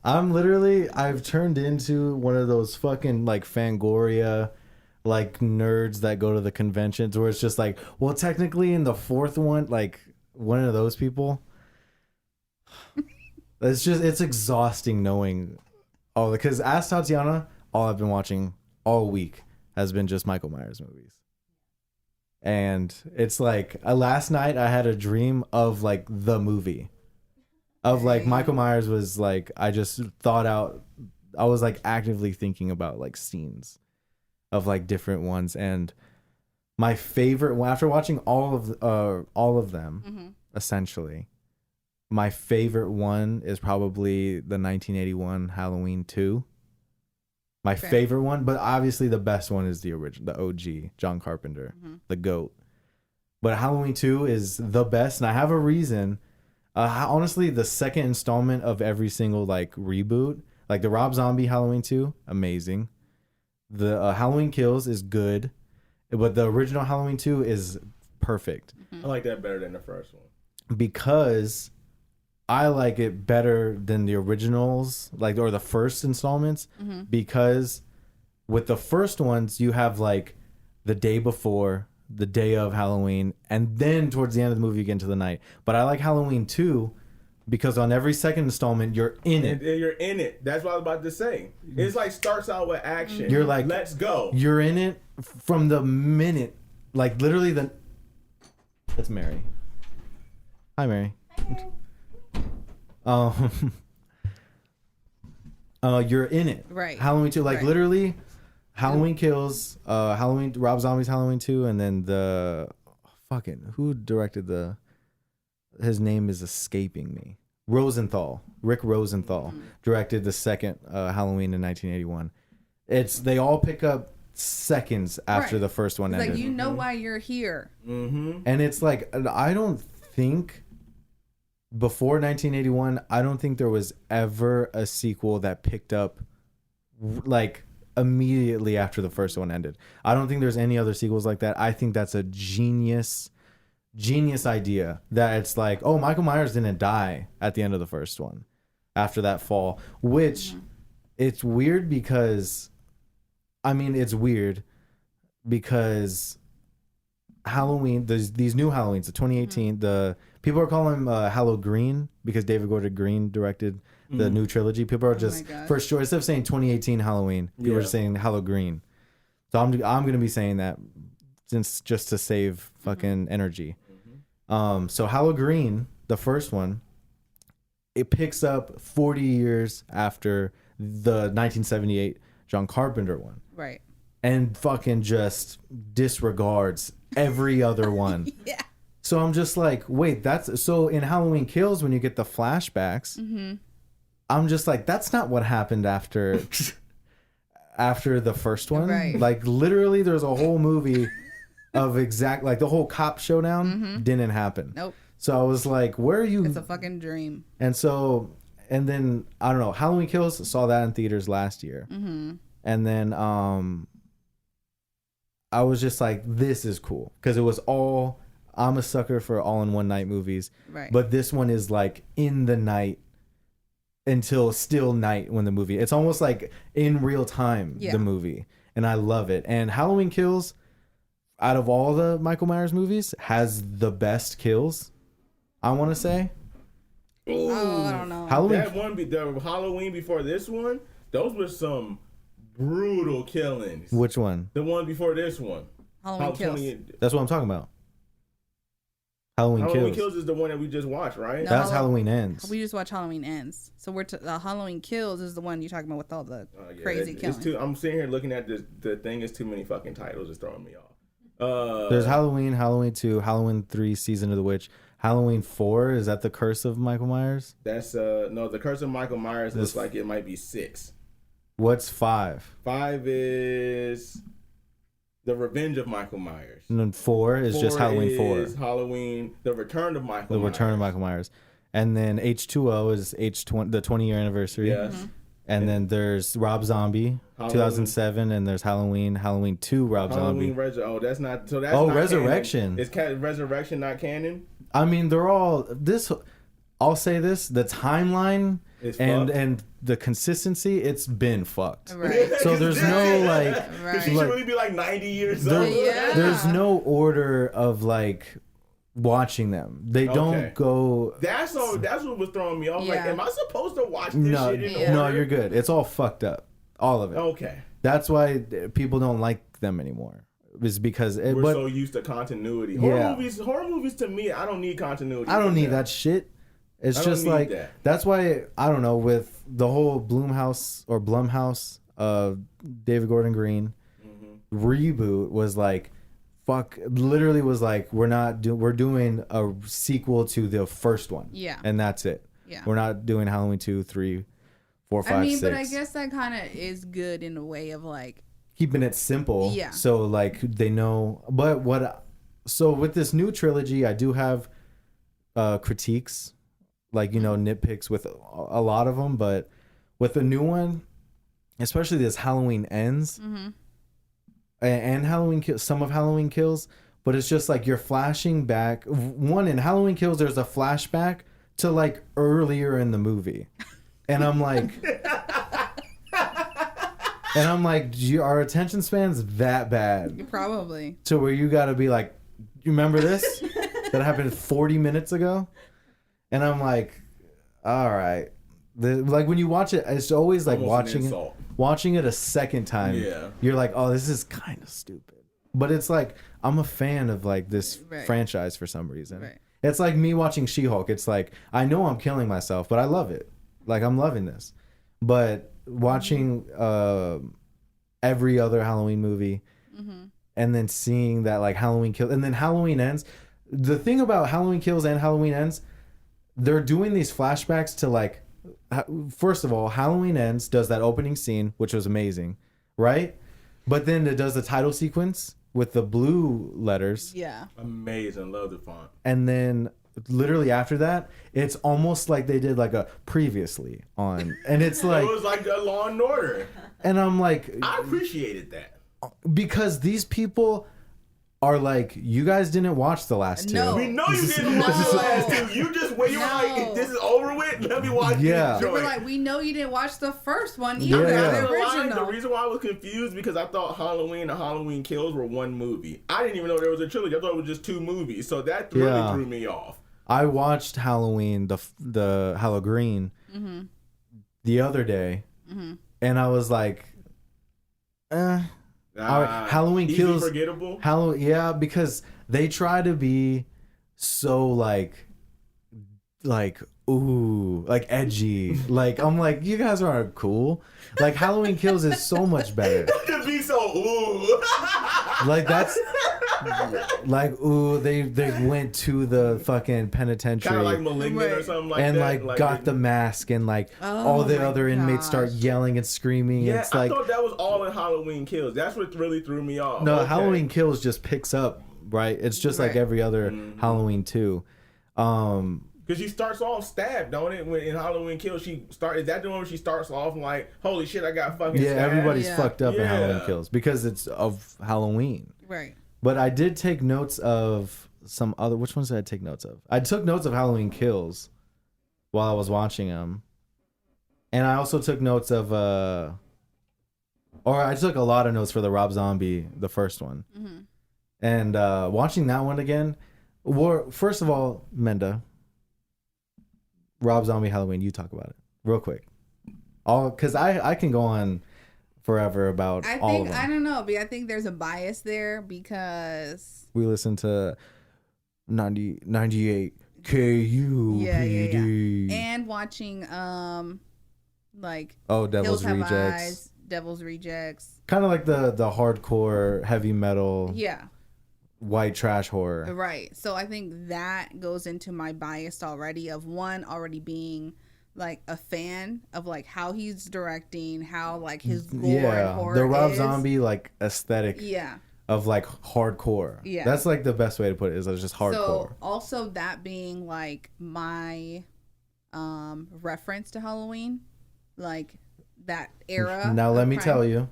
I've turned into one of those fucking like Fangoria like nerds that go to the conventions where it's just like, well, technically in the fourth one, like one of those people. It's exhausting knowing all because as Tatiana, all I've been watching all week has been just Michael Myers movies. And it's like last night I had a dream of like the movie of like Michael Myers was like, I just thought out, I was like actively thinking about like scenes of like different ones. And my favorite one after watching all of them, essentially, my favorite one is probably the 1981 Halloween 2. My favorite one, but obviously the best one is the original, the OG, John Carpenter, the GOAT. But Halloween 2 is the best, and I have a reason. Honestly, the second installment of every single like reboot, like the Rob Zombie Halloween 2, amazing. The Halloween Kills is good, but the original Halloween 2 is perfect. I like that better than the first one. Because I like it better than the originals, like or the first installments, because with the first ones you have like the day before, the day of Halloween, and then towards the end of the movie you get into the night. But I like Halloween 2 because on every second installment you're in it. And you're in it. That's what I was about to say. It's like starts out with action. You're like, let's go. You're in it from the minute, like literally the. That's Mary. Hi, Mary. You're in it. Right. Halloween 2, like Right. literally, Halloween Kills, Halloween, Rob Zombie's Halloween 2, and then the who directed his name is escaping me. Rick Rosenthal directed the second Halloween in 1981. They all pick up seconds after Right. the first one It's ended. like, you know why you're here. And it's like, I don't think before 1981, I don't think there was ever a sequel that picked up like immediately after the first one ended. I don't think there's any other sequels like that. I think that's a genius idea that it's like, oh, Michael Myers didn't die at the end of the first one after that fall, which it's weird because it's weird because Halloween, these new Halloweens, the 2018, the people are calling them Halloween because David Gordon Green directed the new trilogy. People are just first choice instead of saying 2018 Halloween, people are just saying Halloween. So I'm gonna be saying that since just to save fucking energy. So Halloween, the first one, it picks up 40 years after the 1978 John Carpenter one. Right. And fucking just disregards every other one. Yeah. So I'm just like, wait, so in Halloween Kills, when you get the flashbacks, I'm just like, that's not what happened after the first one. Right. Like literally there's a whole movie of like the whole cop showdown didn't happen. Nope. So I was like, where are you? It's a fucking dream. And then I don't know, Halloween Kills, saw that in theaters last year. And then I was just like, this is cool because it was all, I'm a sucker for all in one night movies. Right. But this one is like in the night until still night when the movie, it's almost like in real time, the movie. And I love it. And Halloween Kills, out of all the Michael Myers movies, has the best kills, I want to say. Ooh. Oh, I don't know. That one, the Halloween before this one, those were some brutal killings. Which one? The one before this one. Halloween Kills. That's what I'm talking about. Halloween Kills is the one that we just watched, right? No, That's Halloween Ends. We just watch Halloween Ends. So the Halloween Kills is the one you're talking about with all the crazy killings. I'm sitting here looking at the thing. It's too many fucking titles. It's throwing me off. There's Halloween, Halloween 2, Halloween 3, Season of the Witch. Halloween 4, is that the Curse of Michael Myers? That's no, the Curse of Michael Myers looks like it might be 6. What's 5? 5 is the Revenge of Michael Myers. And then 4 is just Halloween 4. Is Halloween, the Return of Michael Myers. The Return of Michael Myers. And then H2O is the 20-year anniversary. Yes. And then there's Rob Zombie, Halloween. 2007, and there's Halloween 2, Rob Zombie. That's not. So that's not Resurrection. Canon. Is Resurrection not canon? I mean, they're all this. I'll say this: the timeline and the consistency, it's been fucked. Right. So there's no like, Right. She should like really be like 90 years there- old. Yeah. there's no order of like watching them. They Okay. don't go. That's what was throwing me off. Like, Yeah. am I supposed to watch this No, shit in Yeah. no, order? you're good. It's all fucked up, all of it. Okay. That's why people don't like them anymore. Is because it, We're but so used to continuity. Yeah. Horror movies to me, I don't need continuity. I don't need that shit. It's I don't just need like that. that's why I don't know with the whole Blumhouse, David Gordon Green reboot was like, fuck. Literally was like, we're doing a sequel to the first one. Yeah. and that's it. Yeah. We're not doing Halloween 2, 3, 4, 5, I mean, 6. but I guess that kind of is good in a way of like, Keeping it simple. Yeah. So like they know. But so with this new trilogy, I do have critiques, like, you know, nitpicks with a lot of them. But with the new one, especially this Halloween Ends and Halloween some of Halloween Kills, but it's just like you're flashing back. One, in Halloween Kills, there's a flashback to like earlier in the movie, and I'm like. And I'm like, our attention span's that bad probably. to where you got to be like, you remember this? That happened 40 minutes ago? And I'm like, all right. Like when you watch it, it's always like Almost an insult. watching it a second time. Yeah. You're like, oh, this is kind of stupid. But it's like, I'm a fan of like this Right. franchise for some reason. Right. It's like me watching She-Hulk. It's like, I know I'm killing myself, but I love it. Like, I'm loving this. But watching every other Halloween movie and then seeing that like Halloween Kills and then Halloween Ends. The thing about Halloween Kills and Halloween Ends, they're doing these flashbacks to like, first of all, Halloween Ends does that opening scene, which was amazing, right? But then it does the title sequence with the blue letters. Yeah. Amazing. Love the font. And then literally after that, it's almost like they did like a previously on. And it's like, It was like a Law and Order. and I'm like, I appreciated that. because these people are like, you guys didn't watch the last two. No. We know you didn't watch the last two. You just wait. You were like, No. this is over with. Let me watch Yeah. this They were joint. like, we know you didn't watch the first one either, Yeah. the The original. reason why I was confused because I thought Halloween and Halloween Kills were one movie. I didn't even know there was a trilogy. I thought it was just two movies. So that really Yeah. threw me off. I watched Halloween, the Halloween, the other day, and I was like, Halloween Easy Kills. forgettable. Yeah, because they try to be so like ooh, like edgy. Like I'm like, you guys aren't cool. Like Halloween Kills is so much better. To be so ooh. Like that's like ooh, they went to the fucking penitentiary. Kind of like Malignant or Right. something like and that. like got the mask and like Oh all the my other inmates start gosh. yelling and screaming. Yeah, It's like I thought that was all in Halloween Kills. That's what really threw me off. no, Okay. Halloween Kills just picks up, right? It's just like Right. every other Halloween too. Because she starts off stabbed, don't it? When in Halloween Kills, is that the one where she starts off like, holy shit, I got fucking Yeah, stabbed? everybody's Yeah. fucked up in Halloween Yeah. Kills because it's of Halloween. Right. But I did take notes of some other. Which ones did I take notes of? I took notes of Halloween Kills while I was watching them, and I also took notes of or I took a lot of notes for the Rob Zombie, the first one, and watching that one again. First of all, Menda, Rob Zombie Halloween. You talk about it real quick, because I can go on forever about I all of think them. I don't know, but I think there's a bias there because We listened to 98 KUPD. and watching like Oh, Devil's Hills Have Rejects. Eyes, Devil's Rejects. Kind of like the hardcore heavy metal Yeah, white trash horror. right. So I think that goes into my bias already of one already being like a fan of like how he's directing, how like his gore and Yeah, horror the Rob is. Zombie like aesthetic Yeah. of like hardcore. Yeah. That's like the best way to put it, is it's just hardcore. So also that being like my reference to Halloween, like that era. Now let of me crime. tell you.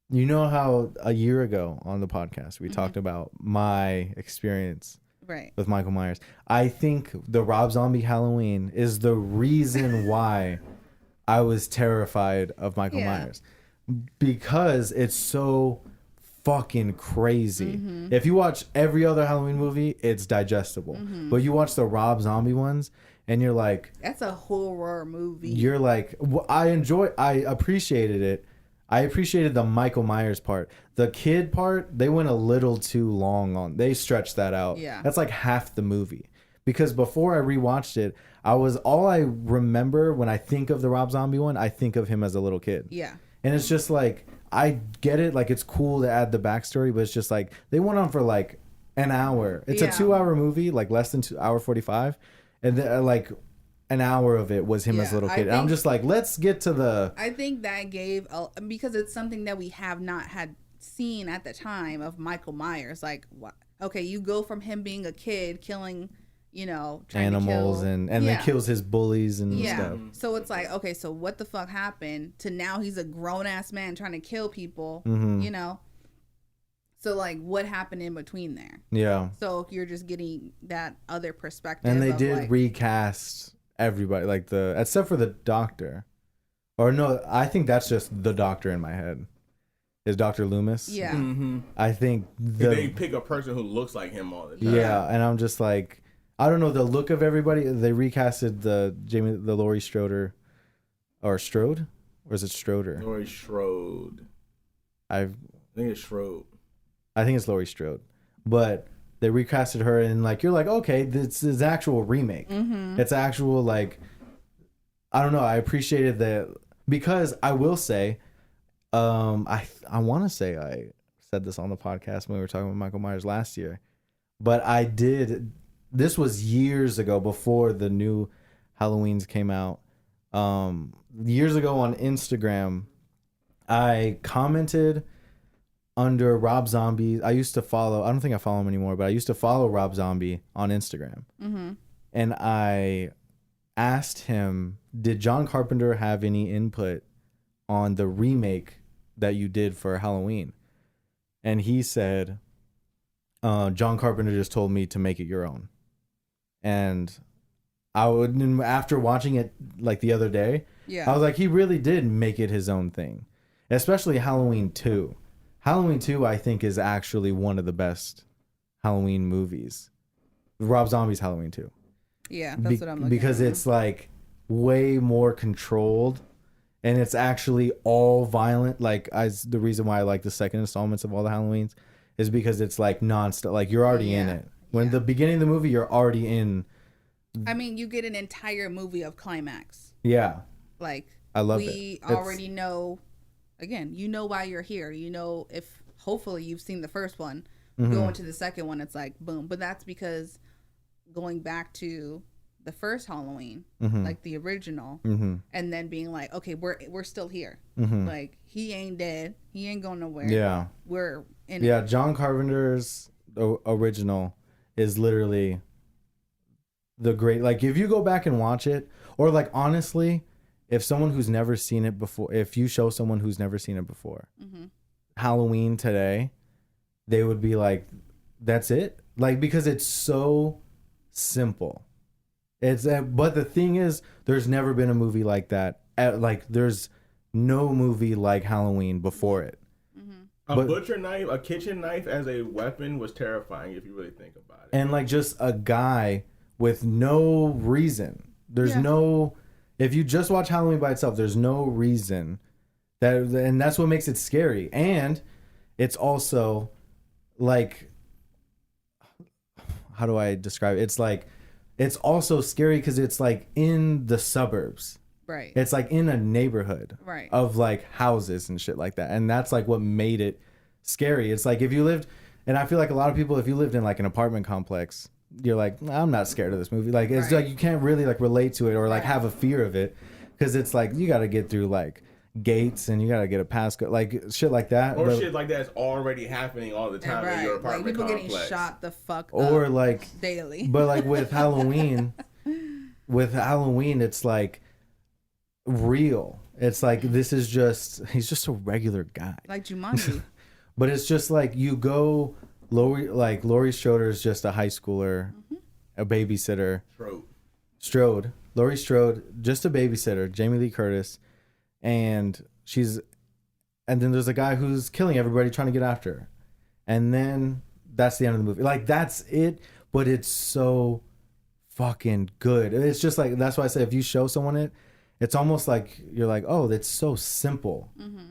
You know how a year ago on the podcast Mm-hmm. we talked about my experience Right. with Michael Myers. I think the Rob Zombie Halloween is the reason why I was terrified of Michael Yeah. Myers because it's so fucking crazy. If you watch every other Halloween movie, it's digestible. But you watch the Rob Zombie ones and you're like, That's a horror movie. I appreciated it. I appreciated the Michael Myers part. The kid part, they went a little too long on. They stretched that out. Yeah. That's like half the movie. Because before I rewatched it, all I remember when I think of the Rob Zombie one, I think of him as a little kid. Yeah. And it's just like, I get it. Like, it's cool to add the backstory, but it's just like, they went on for like an hour. It's a 2-hour movie, like less than 2 hour 45. And then, like, an hour of it was him as a little kid. And I'm just like, let's get to the... I think that gave, because it's something that we have not had seen at the time of Michael Myers. Like, what? Okay, you go from him being a kid killing, trying animals to kill, and then kills his bullies and stuff. So it's like, okay, so what the fuck happened to now he's a grown-ass man trying to kill people, So, like, what happened in between there? Yeah. So you're just getting that other perspective. And they of, did like, recast everybody, like except for the doctor. Or no, I think that's just the doctor in my head. Is Dr. Loomis? Yeah. I think they pick a person who looks like him all the time. Yeah, and I'm just like, I don't know the look of everybody. They recasted the Laurie Strode, or is it Stroder? Laurie Strode. I think it's Strode. I think it's Laurie Strode, but they recasted her and like you're like, okay, this is actual remake. It's actual like, I don't know. I appreciated that because I will say, I want to say I said this on the podcast when we were talking about Michael Myers last year, but I did. This was years ago before the new Halloweens came out. Years ago on Instagram, I commented under Rob Zombie. I used to follow, I don't think I follow him anymore, but I used to follow Rob Zombie on Instagram. And I asked him, did John Carpenter have any input on the remake that you did for Halloween? And he said, John Carpenter just told me to make it your own. And after watching it like the other day, I was like, he really did make it his own thing. Especially Halloween 2. Halloween 2, I think, is actually one of the best Halloween movies. Rob Zombie's Halloween 2. Yeah, that's what I'm looking because at. It's like way more controlled and it's actually all violent. Like the reason why I like the second installments of all the Halloweens is because it's like nonstop. Like you're already in it. When the beginning of the movie, you're already in. I mean, you get an entire movie of climax. Yeah. Like I love we already know. Again, you know why you're here. You know, if hopefully you've seen the first one, going to the second one, it's like boom. But that's because going back to the first Halloween, like the original, and then being like, okay, we're still here. Like he ain't dead. He ain't going nowhere. Yeah. We're in. Yeah, John Carpenter's original is literally the great. Like if you go back and watch it, or like honestly, if someone who's never seen it before, if you show someone who's never seen it before, Halloween today, they would be like, that's it? Like, because it's so simple. But the thing is, there's never been a movie like that. Like, there's no movie like Halloween before it. A butcher knife, a kitchen knife as a weapon was terrifying if you really think about it. And like just a guy with no reason. There's no... If you just watch Halloween by itself, there's no reason and that's what makes it scary. And it's also like, how do I describe it? It's like, it's also scary because it's like in the suburbs. Right. It's like in a neighborhood of like houses and shit like that. And that's like what made it scary. It's like if you lived, and I feel like a lot of people, if you lived in like an apartment complex, you're like, I'm not scared of this movie. Like it's like you can't really like relate to it or like have a fear of it because it's like you got to get through like gates and you got to get a passcode, like shit like that. Or shit like that's already happening all the time in your apartment like people complex. getting shot the fuck or up like daily. But like with Halloween, it's like real. It's like this is just he's just a regular guy. Like Jumanji. But it's just like you go. Laurie Schroeder is just a high schooler, a babysitter. Laurie Strode, just a babysitter, Jamie Lee Curtis, and then there's a guy who's killing everybody trying to get after her. And then that's the end of the movie. Like, that's it, but it's so fucking good. It's just like, that's why I say if you show someone it, it's almost like you're like, oh, that's so simple. Mm-hmm.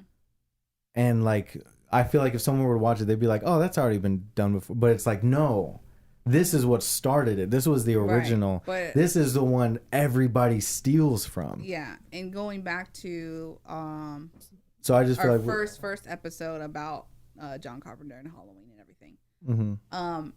And like, I feel like if someone were to watch it, they'd be like, oh, that's already been done before. But it's like, no, this is what started it. This was the original. Right, but this is the one everybody steals from. Yeah, and going back to So I just feel our like first episode about John Carpenter and Halloween and everything. Mm-hmm.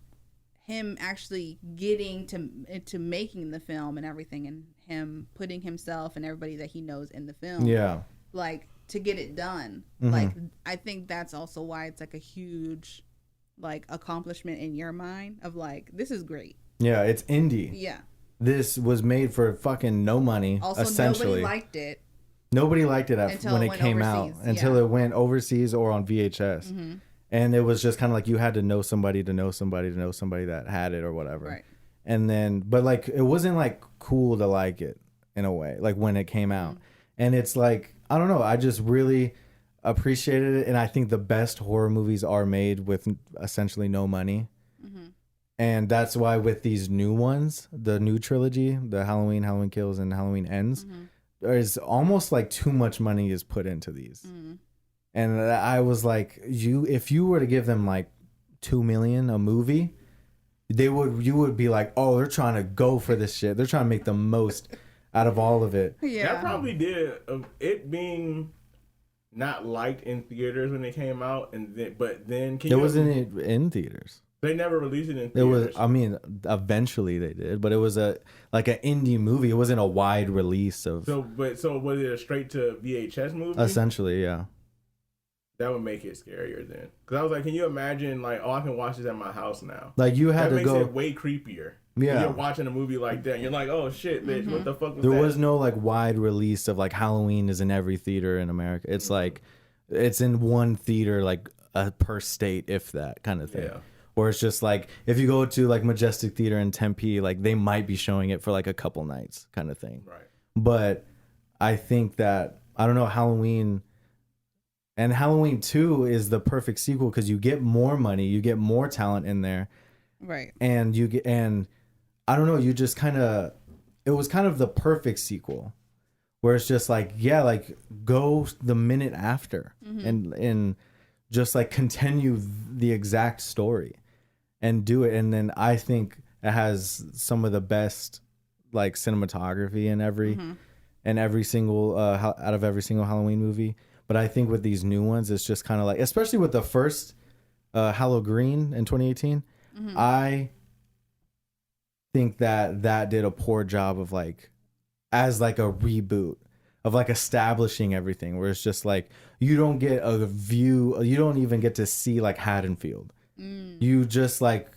Him actually getting to making the film and everything, and him putting himself and everybody that he knows in the film. Yeah. Like, to get it done. Mm-hmm. Like, I think that's also why it's like a huge like accomplishment in your mind of like, this is great. Yeah, it's indie. Yeah. This was made for fucking no money. Also, essentially. nobody liked it. Nobody liked it when it went came overseas. out until it went overseas or on VHS. Mm-hmm. And it was just kind of like you had to know somebody to know somebody to know somebody that had it or whatever. Right. And then, but like, it wasn't like cool to like it in a way, like when it came out. Mm-hmm. And it's like, I don't know, I just really appreciated it. And I think the best horror movies are made with essentially no money. Mm-hmm. And that's why with these new ones, the new trilogy, the Halloween, Halloween Kills, and Halloween Ends, Mm-hmm. there's almost like too much money is put into these. Mm-hmm. And I was like, if you were to give them like $2 million a movie, you would be like, oh, they're trying to go for this shit. They're trying to make the most out of all of it. Yeah. That probably did it being not liked in theaters when it came out, but then It wasn't in theaters. They never released it in It theaters. was. I mean, eventually they did, but it was like an indie movie. It wasn't a wide release of. So was it a straight to VHS movie? Essentially, yeah. That would make it scarier then. Because I was like, can you imagine, like, oh, I can watch this at my house now. Like you had that to makes go. it way creepier. Yeah. When you're watching a movie like that, and you're like, oh shit, bitch, Mm-hmm. what the fuck was There that? was no like wide release of like Halloween is in every theater in America. It's like it's in one theater like per state, if that kind of thing. Yeah. Or it's just like if you go to like Majestic Theater in Tempe, like they might be showing it for like a couple nights kind of thing. Right. But I think that I don't know, Halloween and Halloween 2 is the perfect sequel because you get more money, you get more talent in there. Right. And you get, and I don't know, you just kind of, it was kind of the perfect sequel where it's just like, yeah, like go the minute after and just like continue the exact story and do it. And then I think it has some of the best like cinematography in every single, out of every single Halloween movie. But I think with these new ones, it's just kind of like, especially with the first Halloween in 2018, I think that did a poor job of like, as like a reboot of like establishing everything, where it's just like, you don't get a view, you don't even get to see like Haddonfield. You just like,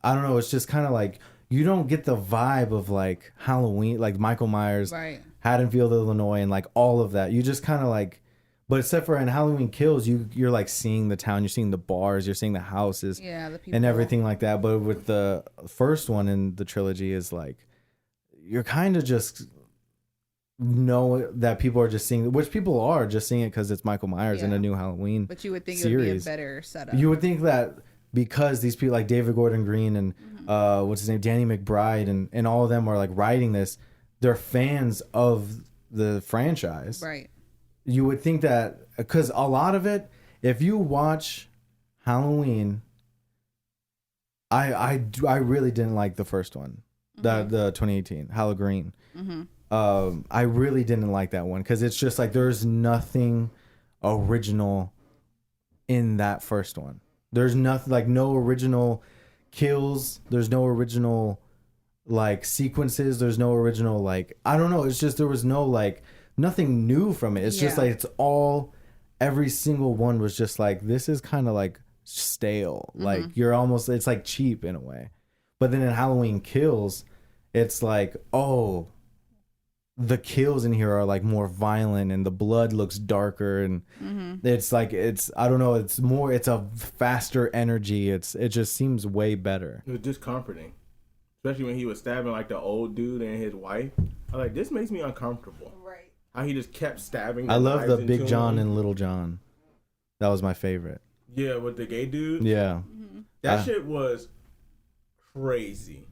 I don't know, it's just kind of like, you don't get the vibe of like Halloween, like Michael Myers, Right. Haddonfield, Illinois, and like all of that. You just kind of like, but except for in Halloween Kills, you're like seeing the town, you're seeing the bars, you're seeing the houses, Yeah, the people and everything like that. But with the first one in the trilogy is like, you're kind of just know that people are just seeing, which people are just seeing it because it's Michael Myers in Yeah. a new Halloween. But you would think series. it would be a better setup. You would think that because these people like David Gordon Green and what's his name, Danny McBride, and all of them are like writing this, they're fans of the franchise. Right. You would think that because a lot of it, if you watch Halloween, I really didn't like the first one, the 2018 Halloween. I really didn't like that one because it's just like there's nothing original in that first one. There's nothing, like no original kills. There's no original like sequences. There's no original like, I don't know. It's just there was no like nothing new from it. It's just Yeah. like it's all, every single one was just like, this is kind of like stale. Like you're almost, it's like cheap in a way. But then in Halloween Kills, it's like, oh, the kills in here are like more violent and the blood looks darker and it's like, it's, I don't know, it's more, it's a faster energy. It just seems way better. It was discomforting. especially when he was stabbing like the old dude and his wife. I was like, this makes me uncomfortable. Right. How he just kept stabbing. I love the knives Big into John him. and Little John. That was my favorite. Yeah, with the gay dude. Yeah. That shit was crazy.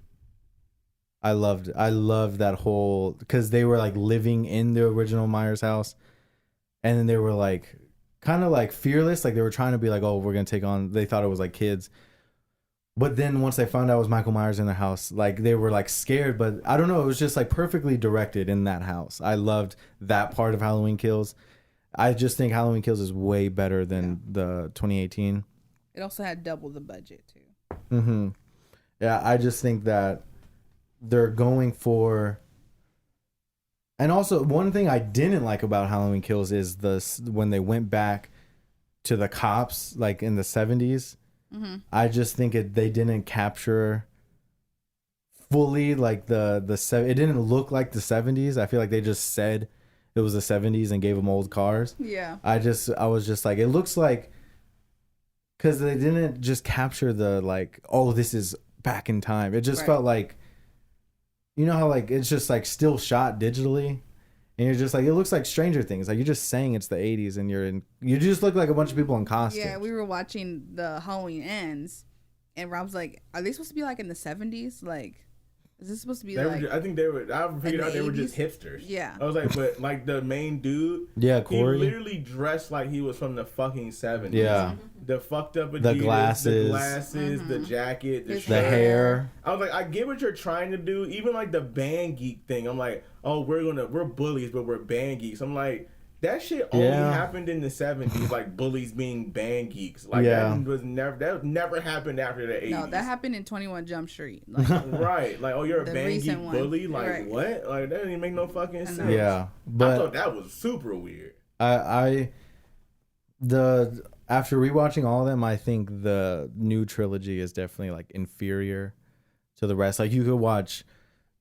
I loved that whole, because they were like living in the original Myers house, and then they were like kind of like fearless, like they were trying to be like, oh, we're gonna take on. They thought it was like kids, but then once they found out it was Michael Myers in their house, like they were like scared. But I don't know, it was just like perfectly directed in that house. I loved that part of Halloween Kills. I just think Halloween Kills is way better than the 2018. It also had double the budget too. Mm-hmm. Yeah, I just think that they're going for, and also one thing I didn't like about Halloween Kills is when they went back to the cops like in the 70s. Mm-hmm. I just think they didn't capture fully like it didn't look like the 70s. I feel like they just said it was the 70s and gave them old cars. Yeah. I was just like, it looks like, because they didn't just capture the like, oh, this is back in time. It just felt like, you know how like it's just like still shot digitally, and you're just like, it looks like Stranger Things. Like you're just saying it's the 80s, and you just look like a bunch of people in costumes. Yeah, we were watching the Halloween Ends, and Rob's like, "Are they supposed to be like in the 70s? Like, is this supposed to be like?" I think they were. I figured the out they were 80s? just hipsters. Yeah. I was like, but like the main dude, Yeah, he Corey. literally dressed like he was from the fucking 70s. Yeah. The fucked up Adidas, The glasses. the jacket, the His The shirt. hair. I was like, I get what you're trying to do. Even like the band geek thing. I'm like, oh, we're bullies, but we're band geeks. I'm like, that shit only happened in the 70s, like bullies being band geeks. Like that never happened after the 80s. No, that happened in 21 Jump Street. Like, Right. Like, oh, you're a The band geek recent one. bully? Like, Right. what? Like, that didn't make no fucking sense. Yeah, I but thought that was super weird. After rewatching all of them, I think the new trilogy is definitely like inferior to the rest. Like you could watch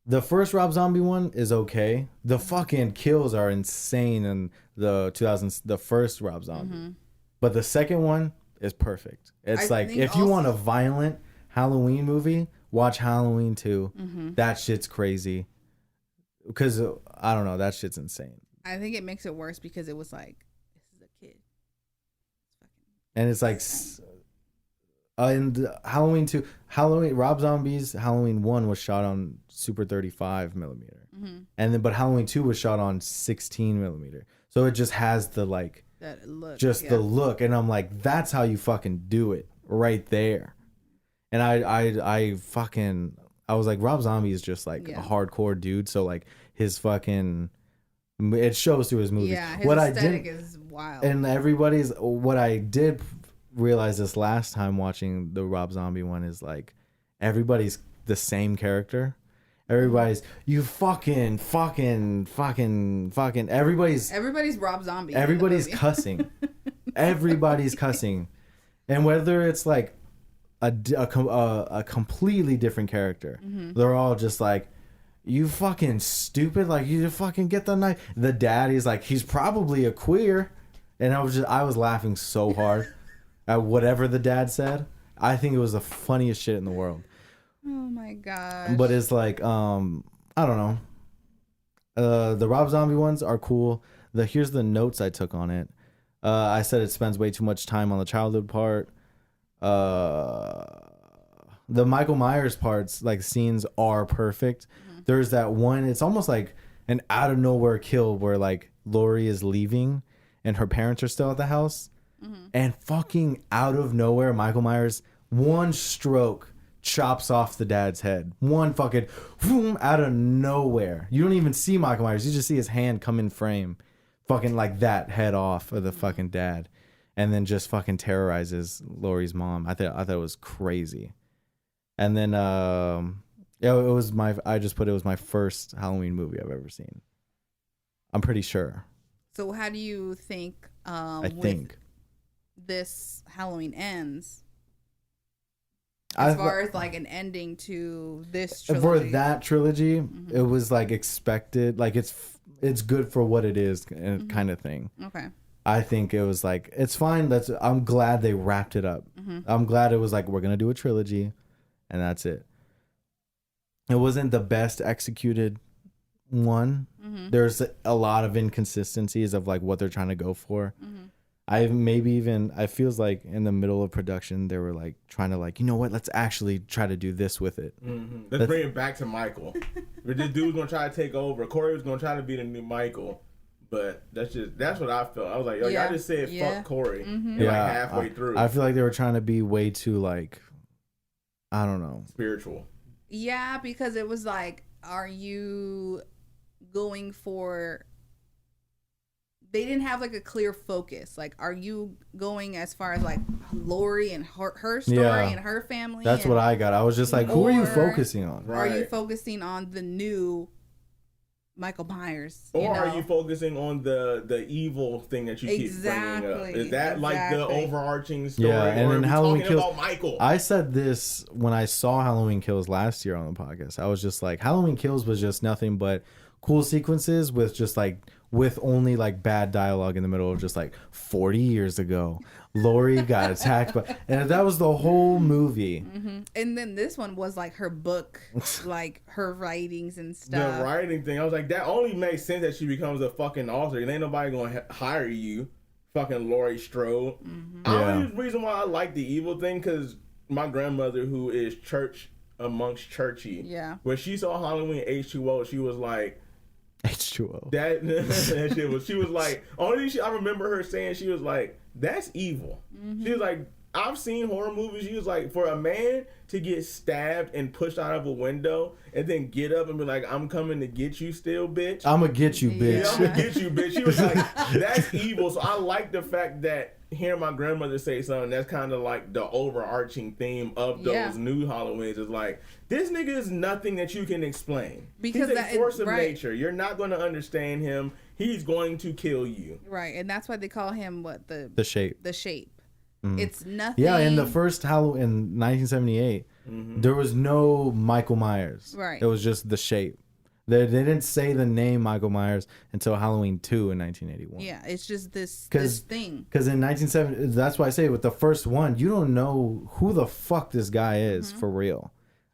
the first Rob Zombie one is okay. The fucking kills are insane in the 2000s. The first Rob Zombie, but the second one is perfect. It's I like think if you also- want a violent Halloween movie, watch Halloween 2. That shit's crazy. Because I don't know, that shit's insane. I think it makes it worse because it was like, this is a kid. And it's like, and Halloween 2, Rob Zombie's Halloween 1 was shot on Super 35 millimeter, and then but Halloween 2 was shot on 16 millimeter. So it just has the like, That look. the look, and I'm like, that's how you fucking do it right there. And I was like, Rob Zombie is just like a hardcore dude. So like his fucking, it shows through his movies. Yeah, his what aesthetic I did, is wild. and what I did realize this last time watching the Rob Zombie one is like everybody's the same character. Everybody's everybody's Rob Zombie. everybody's cussing. Everybody's cussing. And whether it's like a completely different character, they're all just like, you fucking stupid, like you fucking get the knife. The dad, he's probably a queer, and I was laughing so hard at whatever the dad said. I think it was the funniest shit in the world. Oh my gosh. But it's like, I don't know. The Rob Zombie ones are cool. Here's the notes I took on it. I said it spends way too much time on the childhood part. The Michael Myers parts, like scenes, are perfect. There's that one, it's almost like an out of nowhere kill where like Laurie is leaving and her parents are still at the house, and fucking out of nowhere Michael Myers, one stroke, chops off the dad's head. One fucking boom, out of nowhere. You don't even see Michael Myers, you just see his hand come in frame, fucking like that head off of the fucking dad, and then just fucking terrorizes Laurie's mom. I thought it was crazy. And then I just put it was my first Halloween movie I've ever seen. I'm pretty sure. So how do you think I think this Halloween ends? As far as like an ending to this trilogy. For that trilogy, it was like expected, like it's good for what it is, kind of thing. Okay. I think it was like, it's fine. I'm glad they wrapped it up. I'm glad it was like, we're gonna do a trilogy, and that's it. it wasn't the best executed one. There's a lot of inconsistencies of like what they're trying to go for. I feels like in the middle of production they were like trying to like, you know what, let's actually try to do this with it. Let's bring it back to Michael. This dude's gonna try to take over. Corey was gonna try to be the new Michael, but that's what I felt. I was like, yo, y'all just said fuck Corey. Like halfway through. I feel like they were trying to be way too like, I don't know, spiritual. Yeah, because it was like, are you going for? They didn't have like a clear focus. Like, are you going as far as like Lori and her story and her family? That's what I got. I was just like, who are you focusing on? Right. Are you focusing on the new Michael Myers? Or are you focusing on the evil thing that you keep bringing up? Is that like the overarching story? Yeah, and then Halloween Kills. About Michael? I said this when I saw Halloween Kills last year on the podcast. I was just like, Halloween Kills was just nothing but cool sequences with just like with only like bad dialogue in the middle of just like 40 years ago Lori got attacked by, and that was the whole movie. And then this one was like her book, like her writings and stuff. The writing thing, I was like, that only makes sense that she becomes a fucking author. And ain't nobody gonna hire you, fucking Laurie Strode. The only reason why I like the evil thing, because my grandmother, who is church amongst churchy, when she saw Halloween H2O, she was like, H2O. That shit was. She was like, only thing I remember her saying, she was like, "That's evil." She was like, "I've seen horror movies." She was like, for a man to get stabbed and pushed out of a window and then get up and be like, "I'm coming to get you, still, bitch. I'm gonna get you, bitch. Yeah, I'm gonna get you, bitch." She was like, "That's evil." So I like the fact that hearing my grandmother say something that's kind of like the overarching theme of those new Halloweens is like, this nigga is nothing that you can explain. Because he's a force of nature. You're not going to understand him. He's going to kill you. Right, and that's why they call him what the shape. The shape. It's nothing. Yeah, in the first Halloween in 1978, there was no Michael Myers. Right. It was just the shape. They didn't say the name Michael Myers until Halloween 2 in 1981. Yeah, it's just this thing. Because in 1970, that's why I say with the first one, you don't know who the fuck this guy is for real.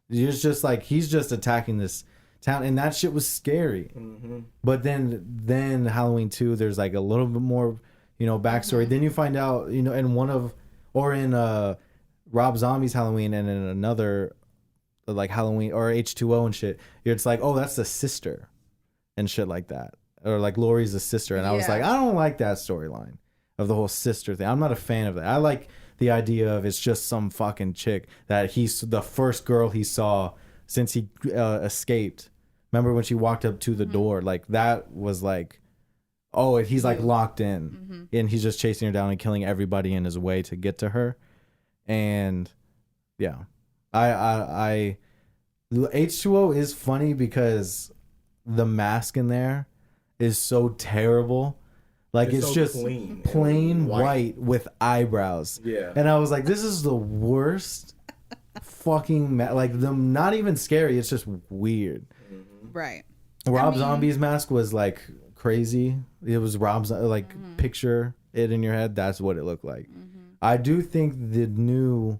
It's just like, he's just attacking this town, and that shit was scary. But then Halloween 2, there's like a little bit more, backstory. Then you find out, in Rob Zombie's Halloween and in another like Halloween or H2O and shit, it's like, oh, that's the sister and shit like that, or like Laurie's the sister. And I was like, I don't like that storyline of the whole sister thing. I'm not a fan of that. I like the idea of it's just some fucking chick that he's the first girl he saw since he escaped. Remember when she walked up to the door, like that was like, oh, he's like locked in and he's just chasing her down and killing everybody in his way to get to her. And yeah, I H2O is funny because the mask in there is so terrible. Like it's so just plain white with eyebrows. Yeah. And I was like, this is the worst fucking like them, not even scary, it's just weird. Right. Rob Zombie's mask was like crazy. It was Rob's like picture it in your head, that's what it looked like. I do think the new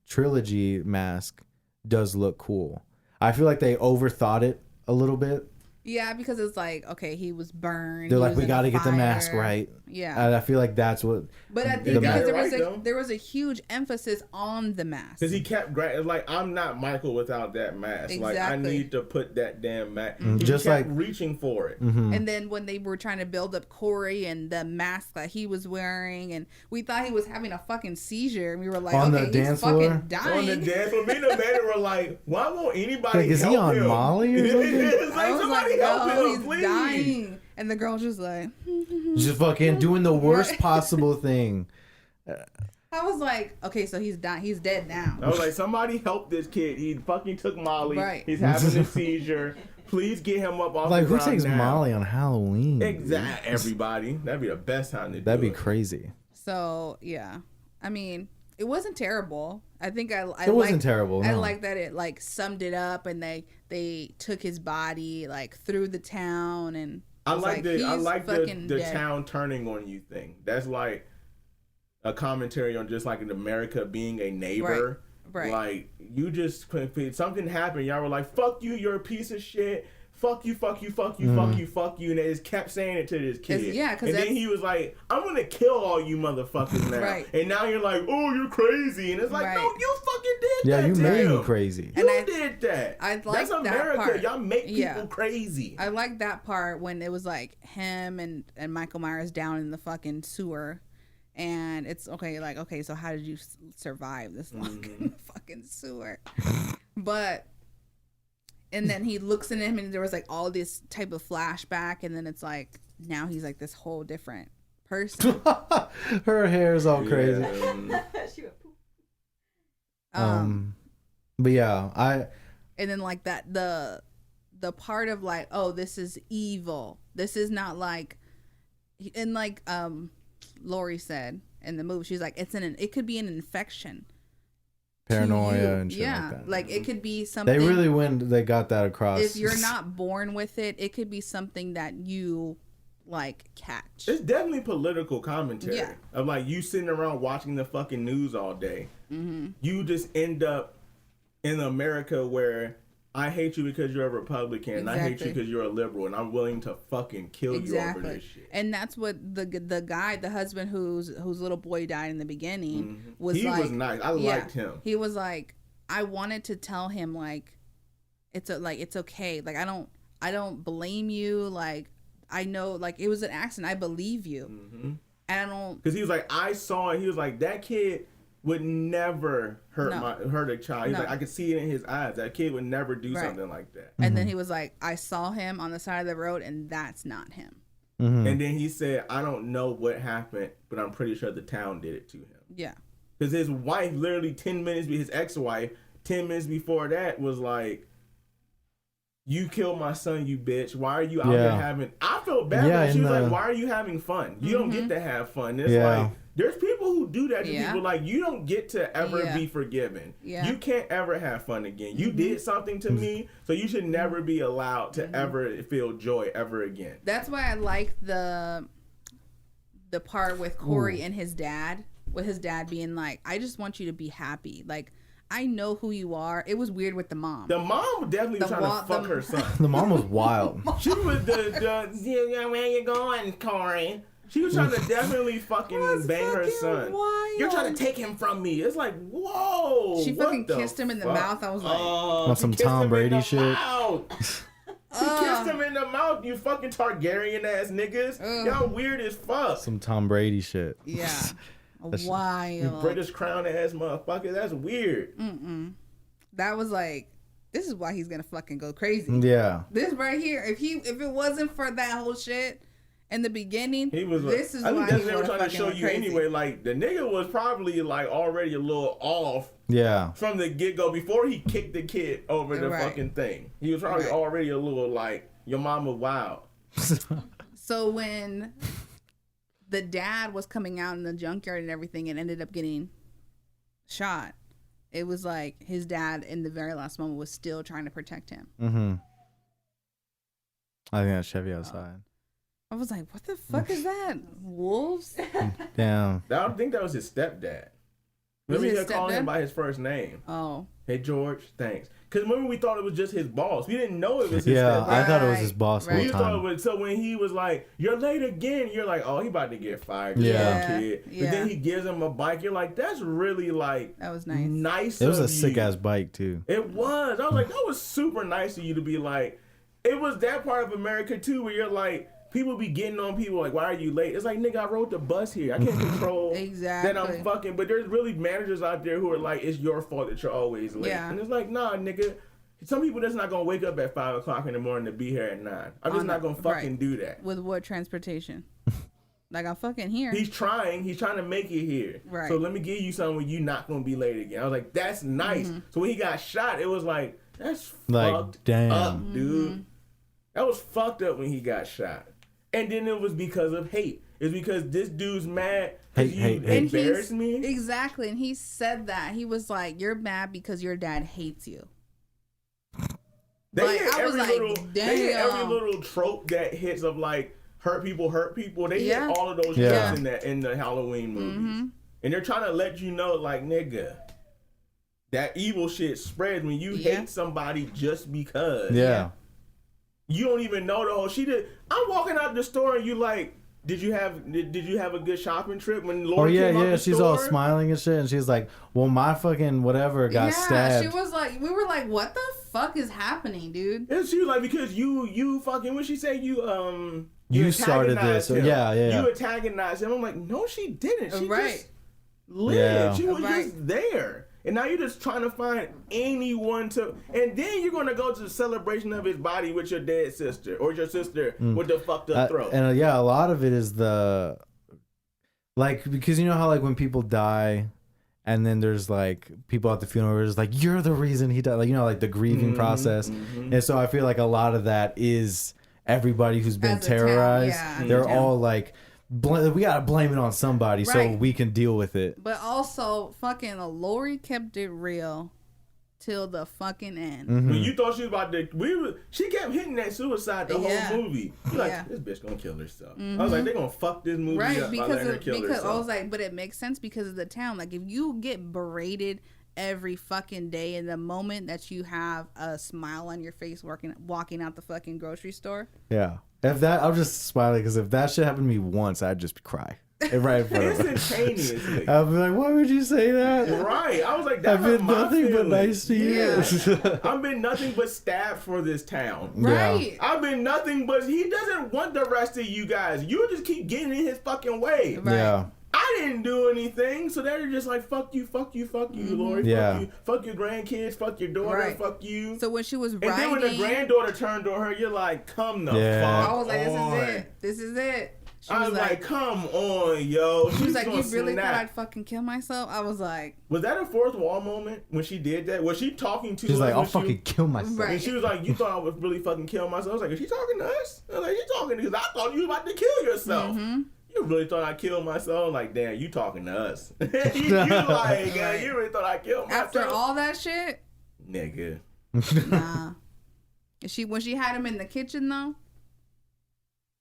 trilogy mask does look cool. I feel like they overthought it a little bit. Yeah, because it's like, okay, he was burned. They're like, we got to get the mask right. Yeah. And I feel like that's what. But I think because there was a huge emphasis on the mask. Because he kept, like, I'm not Michael without that mask. Exactly. Like, I need to put that damn mask. He just kept like reaching for it. And then when they were trying to build up Corey and the mask that he was wearing, and we thought he was having a fucking seizure, and we were like, on okay, the dance he's floor? fucking dying. On the dance floor. Me and the man were like, why won't anybody like, is help he on him? Molly or something? It's like, somebody help him, he's please. dying. And the girl's just like, just fucking doing the worst possible thing. I was like, okay, so he's dying. He's dead now. I was like, somebody help this kid. He fucking took Molly. Right. He's having a seizure. Please get him up off like, the ground. Like, who takes now. Molly on Halloween? Exactly. Everybody. That'd be the best time to do it. That'd be crazy. So, yeah. I mean, it wasn't terrible. I think it wasn't terrible. I no. like that it like summed it up, and they took his body like through the town, and I like the town turning on you thing. That's like a commentary on just like in America being a neighbor Right. Like, you just, something happened. Y'all were like, fuck you, you're a piece of shit. Fuck you, fuck you, fuck you, fuck you, fuck you. And they just kept saying it to this kid. Yeah, because and then he was like, I'm going to kill all you motherfuckers now. Right. And now you're like, oh, you're crazy. And it's like, Right. no, you fucking did Yeah, that. you to made him. me crazy. You And did that. I like That's that America. part. Y'all make people Yeah. crazy. I like that part when it was like him and Michael Myers down in the fucking sewer. And it's okay, like, okay, so how did you survive this long in the fucking sewer? But, and then he looks at him and there was like all this type of flashback. And then it's like, now he's like this whole different person. Her hair's all crazy. She went poof. But yeah, And then like that, the part of like, oh, this is evil. This is not like, and like, Lori said in the movie, she's like, it could be an infection. paranoia and shit Yeah, like that. like it could be something. They got that across. If you're not born with it, it could be something that you like catch. It's definitely political commentary. Yeah. Of like you sitting around watching the fucking news all day. You just end up in America where I hate you because you're a Republican and I hate you Exactly. because you're a liberal and I'm willing to fucking kill you over this shit. And that's what the guy, the husband whose little boy died in the beginning was He like. was nice. I liked him. He was like, I wanted to tell him like, it's okay. Like I don't blame you. Like I know, like it was an accident. I believe you. And I don't. Because he was like, I saw it. He was like, that kid would never hurt a child. He's No. like, I could see it in his eyes. That kid would never do Right. something like that. And then he was like, I saw him on the side of the road, and that's not him. Mm-hmm. And then he said, I don't know what happened, but I'm pretty sure the town did it to him. Yeah. Because his wife, literally 10 minutes, his ex-wife, 10 minutes before that was like, you killed my son, you bitch. Why are you out here having... I felt bad, but she was like, why are you having fun? You don't get to have fun. It's like, there's people who do that to people. Like, you don't get to ever be forgiven. Yeah. You can't ever have fun again. You did something to me, so you should never be allowed to ever feel joy ever again. That's why I like the part with Corey and his dad, with his dad being like, I just want you to be happy. Like, I know who you are. It was weird with the mom. The mom definitely was trying to fuck her son. The mom was wild. She was yeah, where you going, Corey? She was trying to definitely fucking bang her son. Wild. You're trying to take him from me. It's like, whoa. She what fucking the kissed him in the fuck? mouth. I was like, On some she kissed Tom him in Brady the shit. mouth. She kissed him in the mouth, you fucking Targaryen ass niggas. Y'all weird as fuck. Some Tom Brady shit. yeah. You Wild. British crown ass motherfucker. That's weird. That was like, this is why he's gonna fucking go crazy. Yeah. This right here, if it wasn't for that whole shit in the beginning, He was this like, is I why think that's he what they were would've trying to fucking show went you crazy. anyway. Like, the nigga was probably like already a little off Yeah. from the get-go before he kicked the kid over the Right. fucking thing. He was probably already a little like, your mama wild. So when the dad was coming out in the junkyard and everything and ended up getting shot, it was like his dad in the very last moment was still trying to protect him. Mm-hmm. I think that's Chevy outside. I was like, what the fuck is that? Wolves? Damn. I don't think that was his stepdad. Remember his he called him stepdad? by his first name. Oh. Hey, George, thanks. Because remember we thought it was just his boss. We didn't know it was his Yeah, stepdad. I thought it was his boss the Right. We whole thought it time. was, so when he was like, you're late again, you're like, oh, he about to get fired. Yeah. Kid. Yeah. But then he gives him a bike. You're like, that's really like That was nice. nice It was of a sick you. ass bike too. It was. I was like, that was super nice of you to be like, it was that part of America too where you're like, people be getting on people like, why are you late? It's like, nigga, I rode the bus here. I can't control Exactly. that I'm fucking. But there's really managers out there who are like, it's your fault that you're always late. Yeah. And it's like, nah, nigga. Some people just not gonna wake up at 5 o'clock in the morning to be here at 9. I'm just not gonna fucking right. do that. With what transportation? Like, I'm fucking here. He's trying to make it here. Right. So let me give you something where you're not gonna be late again. I was like, that's nice. So when he got shot, it was like, that's Like, fucked damn. up, dude. That was fucked up when he got shot. And then it was because of hate. It's because this dude's mad. Hate. And Embarrassed me. Exactly. And he said that. He was like, you're mad because your dad hates you. They Like, hit I was every like, they hit every damn. little trope that hits of like hurt people. They Yeah. hit all of those Yeah. tropes in the Halloween movies. And they're trying to let you know, like, nigga, that evil shit spreads when you Yeah. hate somebody just because. Yeah. You don't even know the whole. She did. I'm walking out the store and you like, did you have a good shopping trip when Oh Lori yeah, came out yeah. the She's store? all smiling and shit, and she's like, "Well, my fucking whatever got stabbed." she was like, we were like, what the fuck is happening, dude? And she was like, because you fucking, when she said You started this. antagonized him. Yeah. You antagonized him. I'm like, no, she didn't. She Right. just lived. Yeah. She was Right. just there. And now you're just trying to find anyone to, and then you're going to go to the celebration of his body with your dead sister or your sister with the fucked up throat. And yeah, a lot of it is because you know how like when people die, and then there's like people at the funeral where it's like, you're the reason he died, like, you know, like the grieving process. And so I feel like a lot of that is everybody who's been As a town, terrorized. yeah. They're all like, we gotta blame it on somebody so Right. we can deal with it. But also, fucking Lori kept it real till the fucking end. When you thought she was about to, she kept hitting that suicide the Yeah. whole movie. You're like, Yeah. this bitch gonna kill herself. I was like, they gonna fuck this movie Right, up by letting her kill because herself. I was like, but it makes sense because of the town. Like, if you get berated every fucking day, in the moment that you have a smile on your face walking out the fucking grocery store, Yeah. If that, I'm just smiling because if that shit happened to me once, I'd just cry right in front of her. Instantaneously. I'd be like, why would you say that? Right. I was like, that I've been hurt my nothing but feelings. nice to you. I've been nothing but stabbed for this town. Yeah. right? I've been nothing but, he doesn't want the rest of you guys. You just keep getting in his fucking way. Right. Yeah. I didn't do anything, so they're just like, fuck you, Lori, Yeah. fuck your grandkids, fuck your daughter, Right. fuck you. So when she was And then when the writing, granddaughter turned on her, you're like, come the Yeah. fuck I was like, on. this is it. She I was like, come on, yo. she was like, gonna you really snap. thought I'd fucking kill myself? I was like, Was that a fourth wall moment when she did that? Was she talking to She's us like, when I'll she- fucking kill myself. Right. And she was like, you thought I would really fucking kill myself? I was like, is she talking to us? I was like, you talking because I thought you was about to kill yourself. You really thought I killed myself? I'm like, damn, you talking to us. you like, you really thought I killed myself? after all that shit, Nigga. nah. And when she had him in the kitchen though,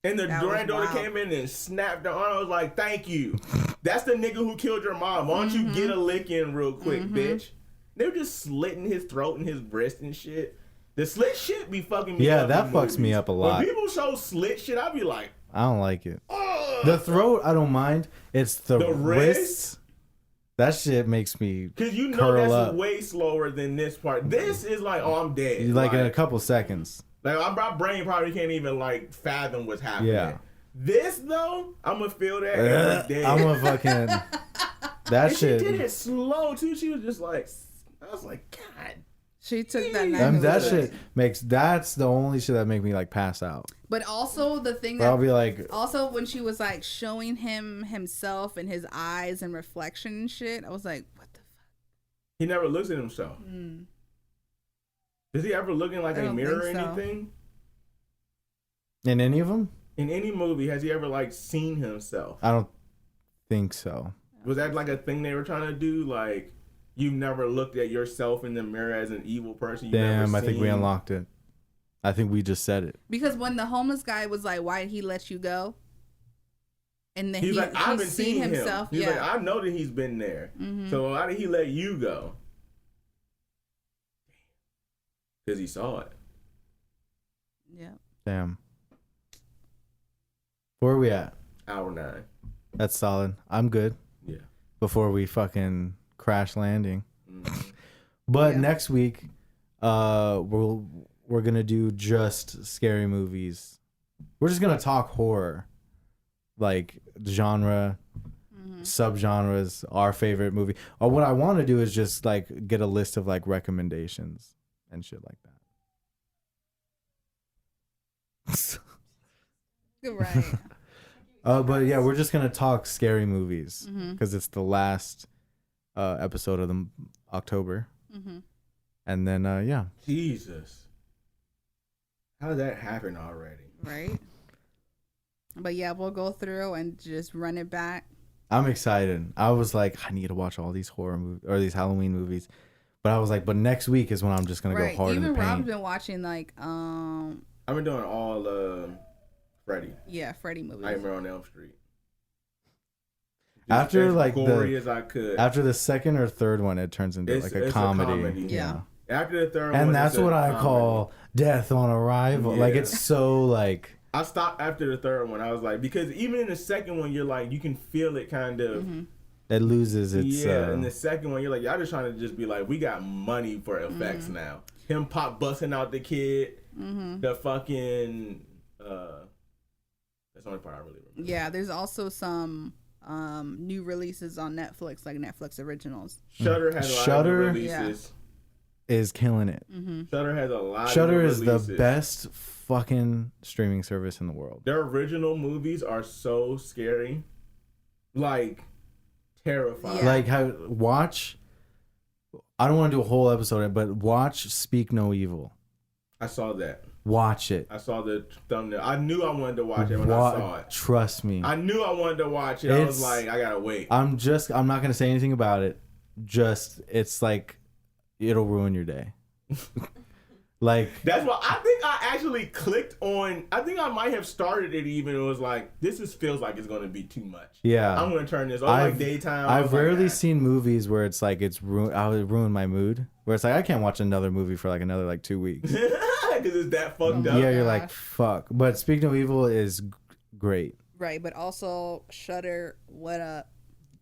And the That was granddaughter wild. came in and snapped her arm. I was like, thank you. That's the nigga who killed your mom. Why don't you get a lick in real quick, bitch? They were just slitting his throat and his wrist and shit. The slit shit be fucking me Yeah, up. that in fucks me movies. up a lot. When people show slit shit, I be like, I don't like it. oh. The throat, I don't mind. It's the The wrists. That shit makes me Because you know curl that's up. way slower than this part. This is like, oh, I'm dead. Like in a couple seconds. Like my brain probably can't even like fathom what's happening. Yeah. This though, I'm gonna feel that every day. I'm a fucking. That and she did shit. it slow too. She was just like, I was like, God. she took that knife. That and was shit like- makes. That's the only shit that make me like pass out. But also the thing Or I'll that be like, also when she was like showing him himself and his eyes and reflection and shit, I was like, what the fuck? He never looks at himself. Does he ever look in like I a don't mirror or think so. anything? in any of them? In any movie, has he ever like seen himself? I don't think so. Was that like a thing they were trying to do? Like, you've never looked at yourself in the mirror as an evil person? You've Damn, never I think we seen- unlocked it. I think we just said it. Because when the homeless guy was like, why did he let you go? And then He's like, I haven't seen seen himself. him. He's Yeah. like, I know that he's been there. Mhm. So why did he let you go? Because he saw it. Yeah. Damn. Where are we at? Hour 9. That's solid. I'm good. Yeah. Before we fucking crash landing. Mhm. But Yeah. next week, we're gonna do just scary movies. We're just gonna talk horror, like genre, subgenres, our favorite movie. Or what I want to do is just like get a list of like recommendations and shit like that. You're right. But yeah, we're just gonna talk scary movies Mhm. because it's the last episode of the October, Mhm. and then yeah. Jesus. How did that happen already? Right. But yeah, we'll go through and just run it back. I'm excited. I was like, I need to watch all these horror movies or these Halloween movies, but I was like, but next week is when I'm just gonna Right. go hard in Even the Rob's paint. been watching like I've been doing all Freddy. Freddy movies. Nightmare on Elm Street. After as like gory as I could. after the second or third one, it turns into It's like a comedy. Yeah. After the third one, And that's it's a what I comedy. call death on arrival. Like Yeah. it's so like I stopped after the third one. I was like, because even in the second one, you're like, you can feel it kind of. it loses its. Yeah, in the second one, you're like, y'all just trying to just be like, we got money for effects now. Him pop busting out the kid, the fucking. That's the only part I really remember. Yeah, there's also some new releases on Netflix, like Netflix originals. Shudder has a lot Shudder? of releases. is killing it. Shudder has a lot. Shudder of is the releases. best fucking streaming service in the world. Their original movies are so scary, like terrifying. Yeah. Like how watch. I don't want to do a whole episode, but watch Speak No Evil. I saw that. Watch it. I saw the thumbnail. I knew I wanted to watch it when I saw it. Trust me. I knew I wanted to watch it. I was It's- like, I gotta wait. I'm not gonna say anything about it. Just it's like it'll ruin your day. Like That's why I think I actually clicked on. I think I might have started it even. It was like, feels like it's gonna be too much. yeah. I'm gonna turn this on like daytime. I I've was like, rarely "Ah." seen movies where it's like I would ruin my mood. Where it's like I can't watch another movie for like another like 2 weeks. because it's that fucked up. Yeah, you're like gosh. fuck. But Speak No Evil is great. Right, but also Shudder, what up?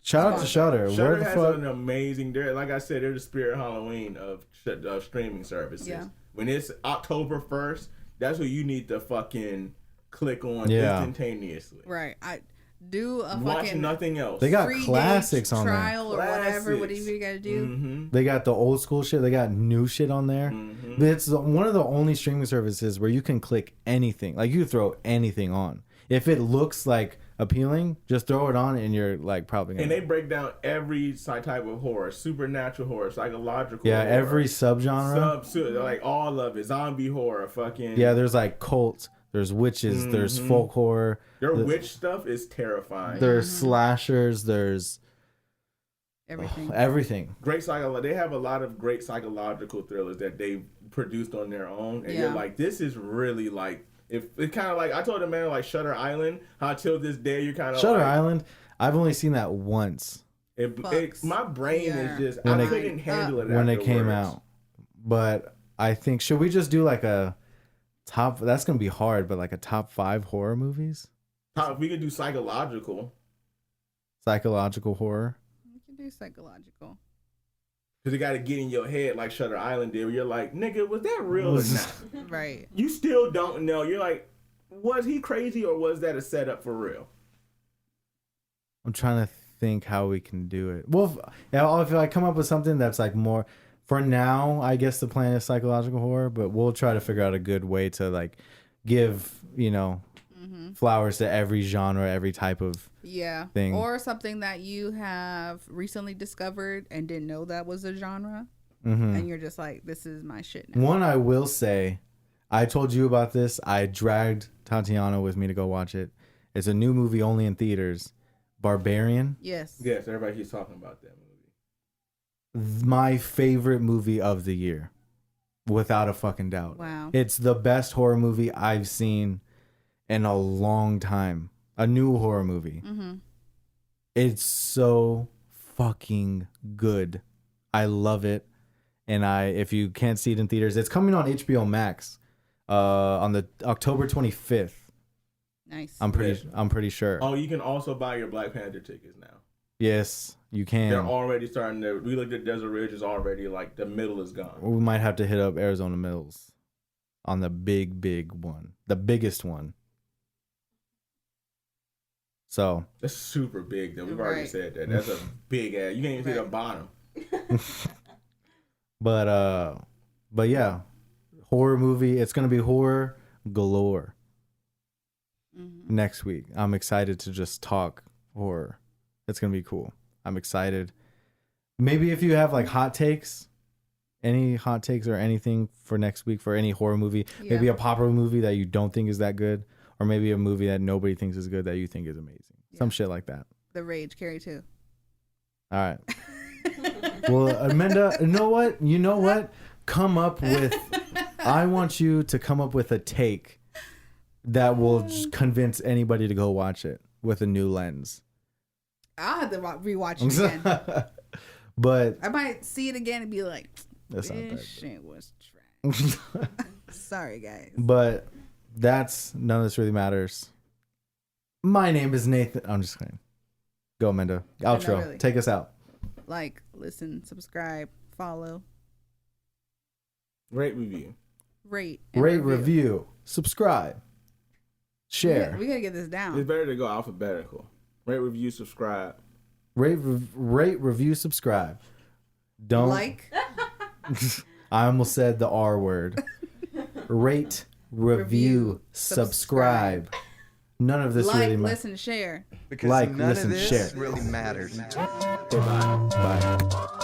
Shout out to Shudder. Where Shudder the has fuck? an amazing. Like I said, they're the spirit Halloween of streaming services. Yeah. When it's October 1st, that's what you need to fucking click on Yeah. instantaneously. Right, I do a Watch fucking nothing else. They got 3-day classics on there. trial or whatever Classics. you gotta do. Mm-hmm. They got the old school shit. They got new shit on there. Mm-hmm. It's one of the only streaming services where you can click anything. Like you throw anything on. If it looks like appealing, just throw it on and you're like probably gonna. And they break down every type of horror: supernatural horror, psychological. yeah, horror, every subgenre. like all of it, zombie horror, fucking. Yeah, there's like cult, there's witches, there's folk horror, Their witch stuff is terrifying. there's slashers, there's Everything. everything. Great They have a lot of great psychological thrillers that they produced on their own, and you're Yeah. like, this is really like. If it kind of like I told the man like Shutter Island, how till this day you're kind of Shutter like, Island, I've only seen that once my brain Yeah. is just When I it- couldn't handle it when it came afterwards. out. But I think should we just do like a top? That's gonna be hard, but like a top 5 horror movies, We could do psychological psychological horror. You can do psychological. because you got to get in your head like Shutter Island did. Where you're like, nigga, was that real or not? Right. You still don't know. You're like, was he crazy or was that a setup for real? I'm trying to think how we can do it. Well, if I come up with something that's like more for now, I guess the plan is psychological horror, but we'll try to figure out a good way to like give, flowers to every genre, every type of Yeah. thing. Or something that you have recently discovered and didn't know that was a genre. Mhm. And you're just like, this is my shit now. One I will say, I told you about this. I dragged Tatiana with me to go watch it. It's a new movie only in theaters. Barbarian. Yes. Yes, everybody keeps talking about that movie. My favorite movie of the year. Without a fucking doubt. Wow. It's the best horror movie I've seen in a long time. A new horror movie. Mm-hmm. It's so fucking good. I love it. And if you can't see it in theaters, it's coming on HBO Max on the October 25th. Nice. I'm pretty sure. Oh, you can also buy your Black Panther tickets now. Yes, you can. They're already starting to. We looked at Desert Ridge is already like the middle is gone. We might have to hit up Arizona Mills on the big one, the biggest one. So That's super big though. We've already Right. said that. That's a big ass. You can't even see the Right. bottom. but yeah, horror movie. It's gonna be horror galore Mm-hmm. next week. I'm excited to just talk horror. It's gonna be cool. I'm excited. Maybe if you have like hot takes, any hot takes or anything for next week for any horror movie, maybe Yeah. a popular movie that you don't think is that good, or maybe a movie that nobody thinks is good that you think is amazing. Some Yeah. shit like that. The Rage Carrie too. All right. Well, Amanda, you know what? Come up with. I want you to come up with a take that will convince anybody to go watch it with a new lens. I'll have to rewatch it again. But I might see it again and be like, that's not this that shit was trash. Sorry, guys. But that's none of this really matters. My name is Nathan. I'm just kidding. Go, Menda. Outro. really. Take us out. Like, listen, subscribe, follow, Rate, review. rate, and Rate, review, subscribe, share. We gotta get this down. It's better to go alphabetical. Rate, review, subscribe. Rate, review, subscribe. Don't. Like, I almost said the R word. Rate, review, subscribe. None of this like, really matters. listen, share. Because Like, none listen, of this share. really matters. Bye. Bye.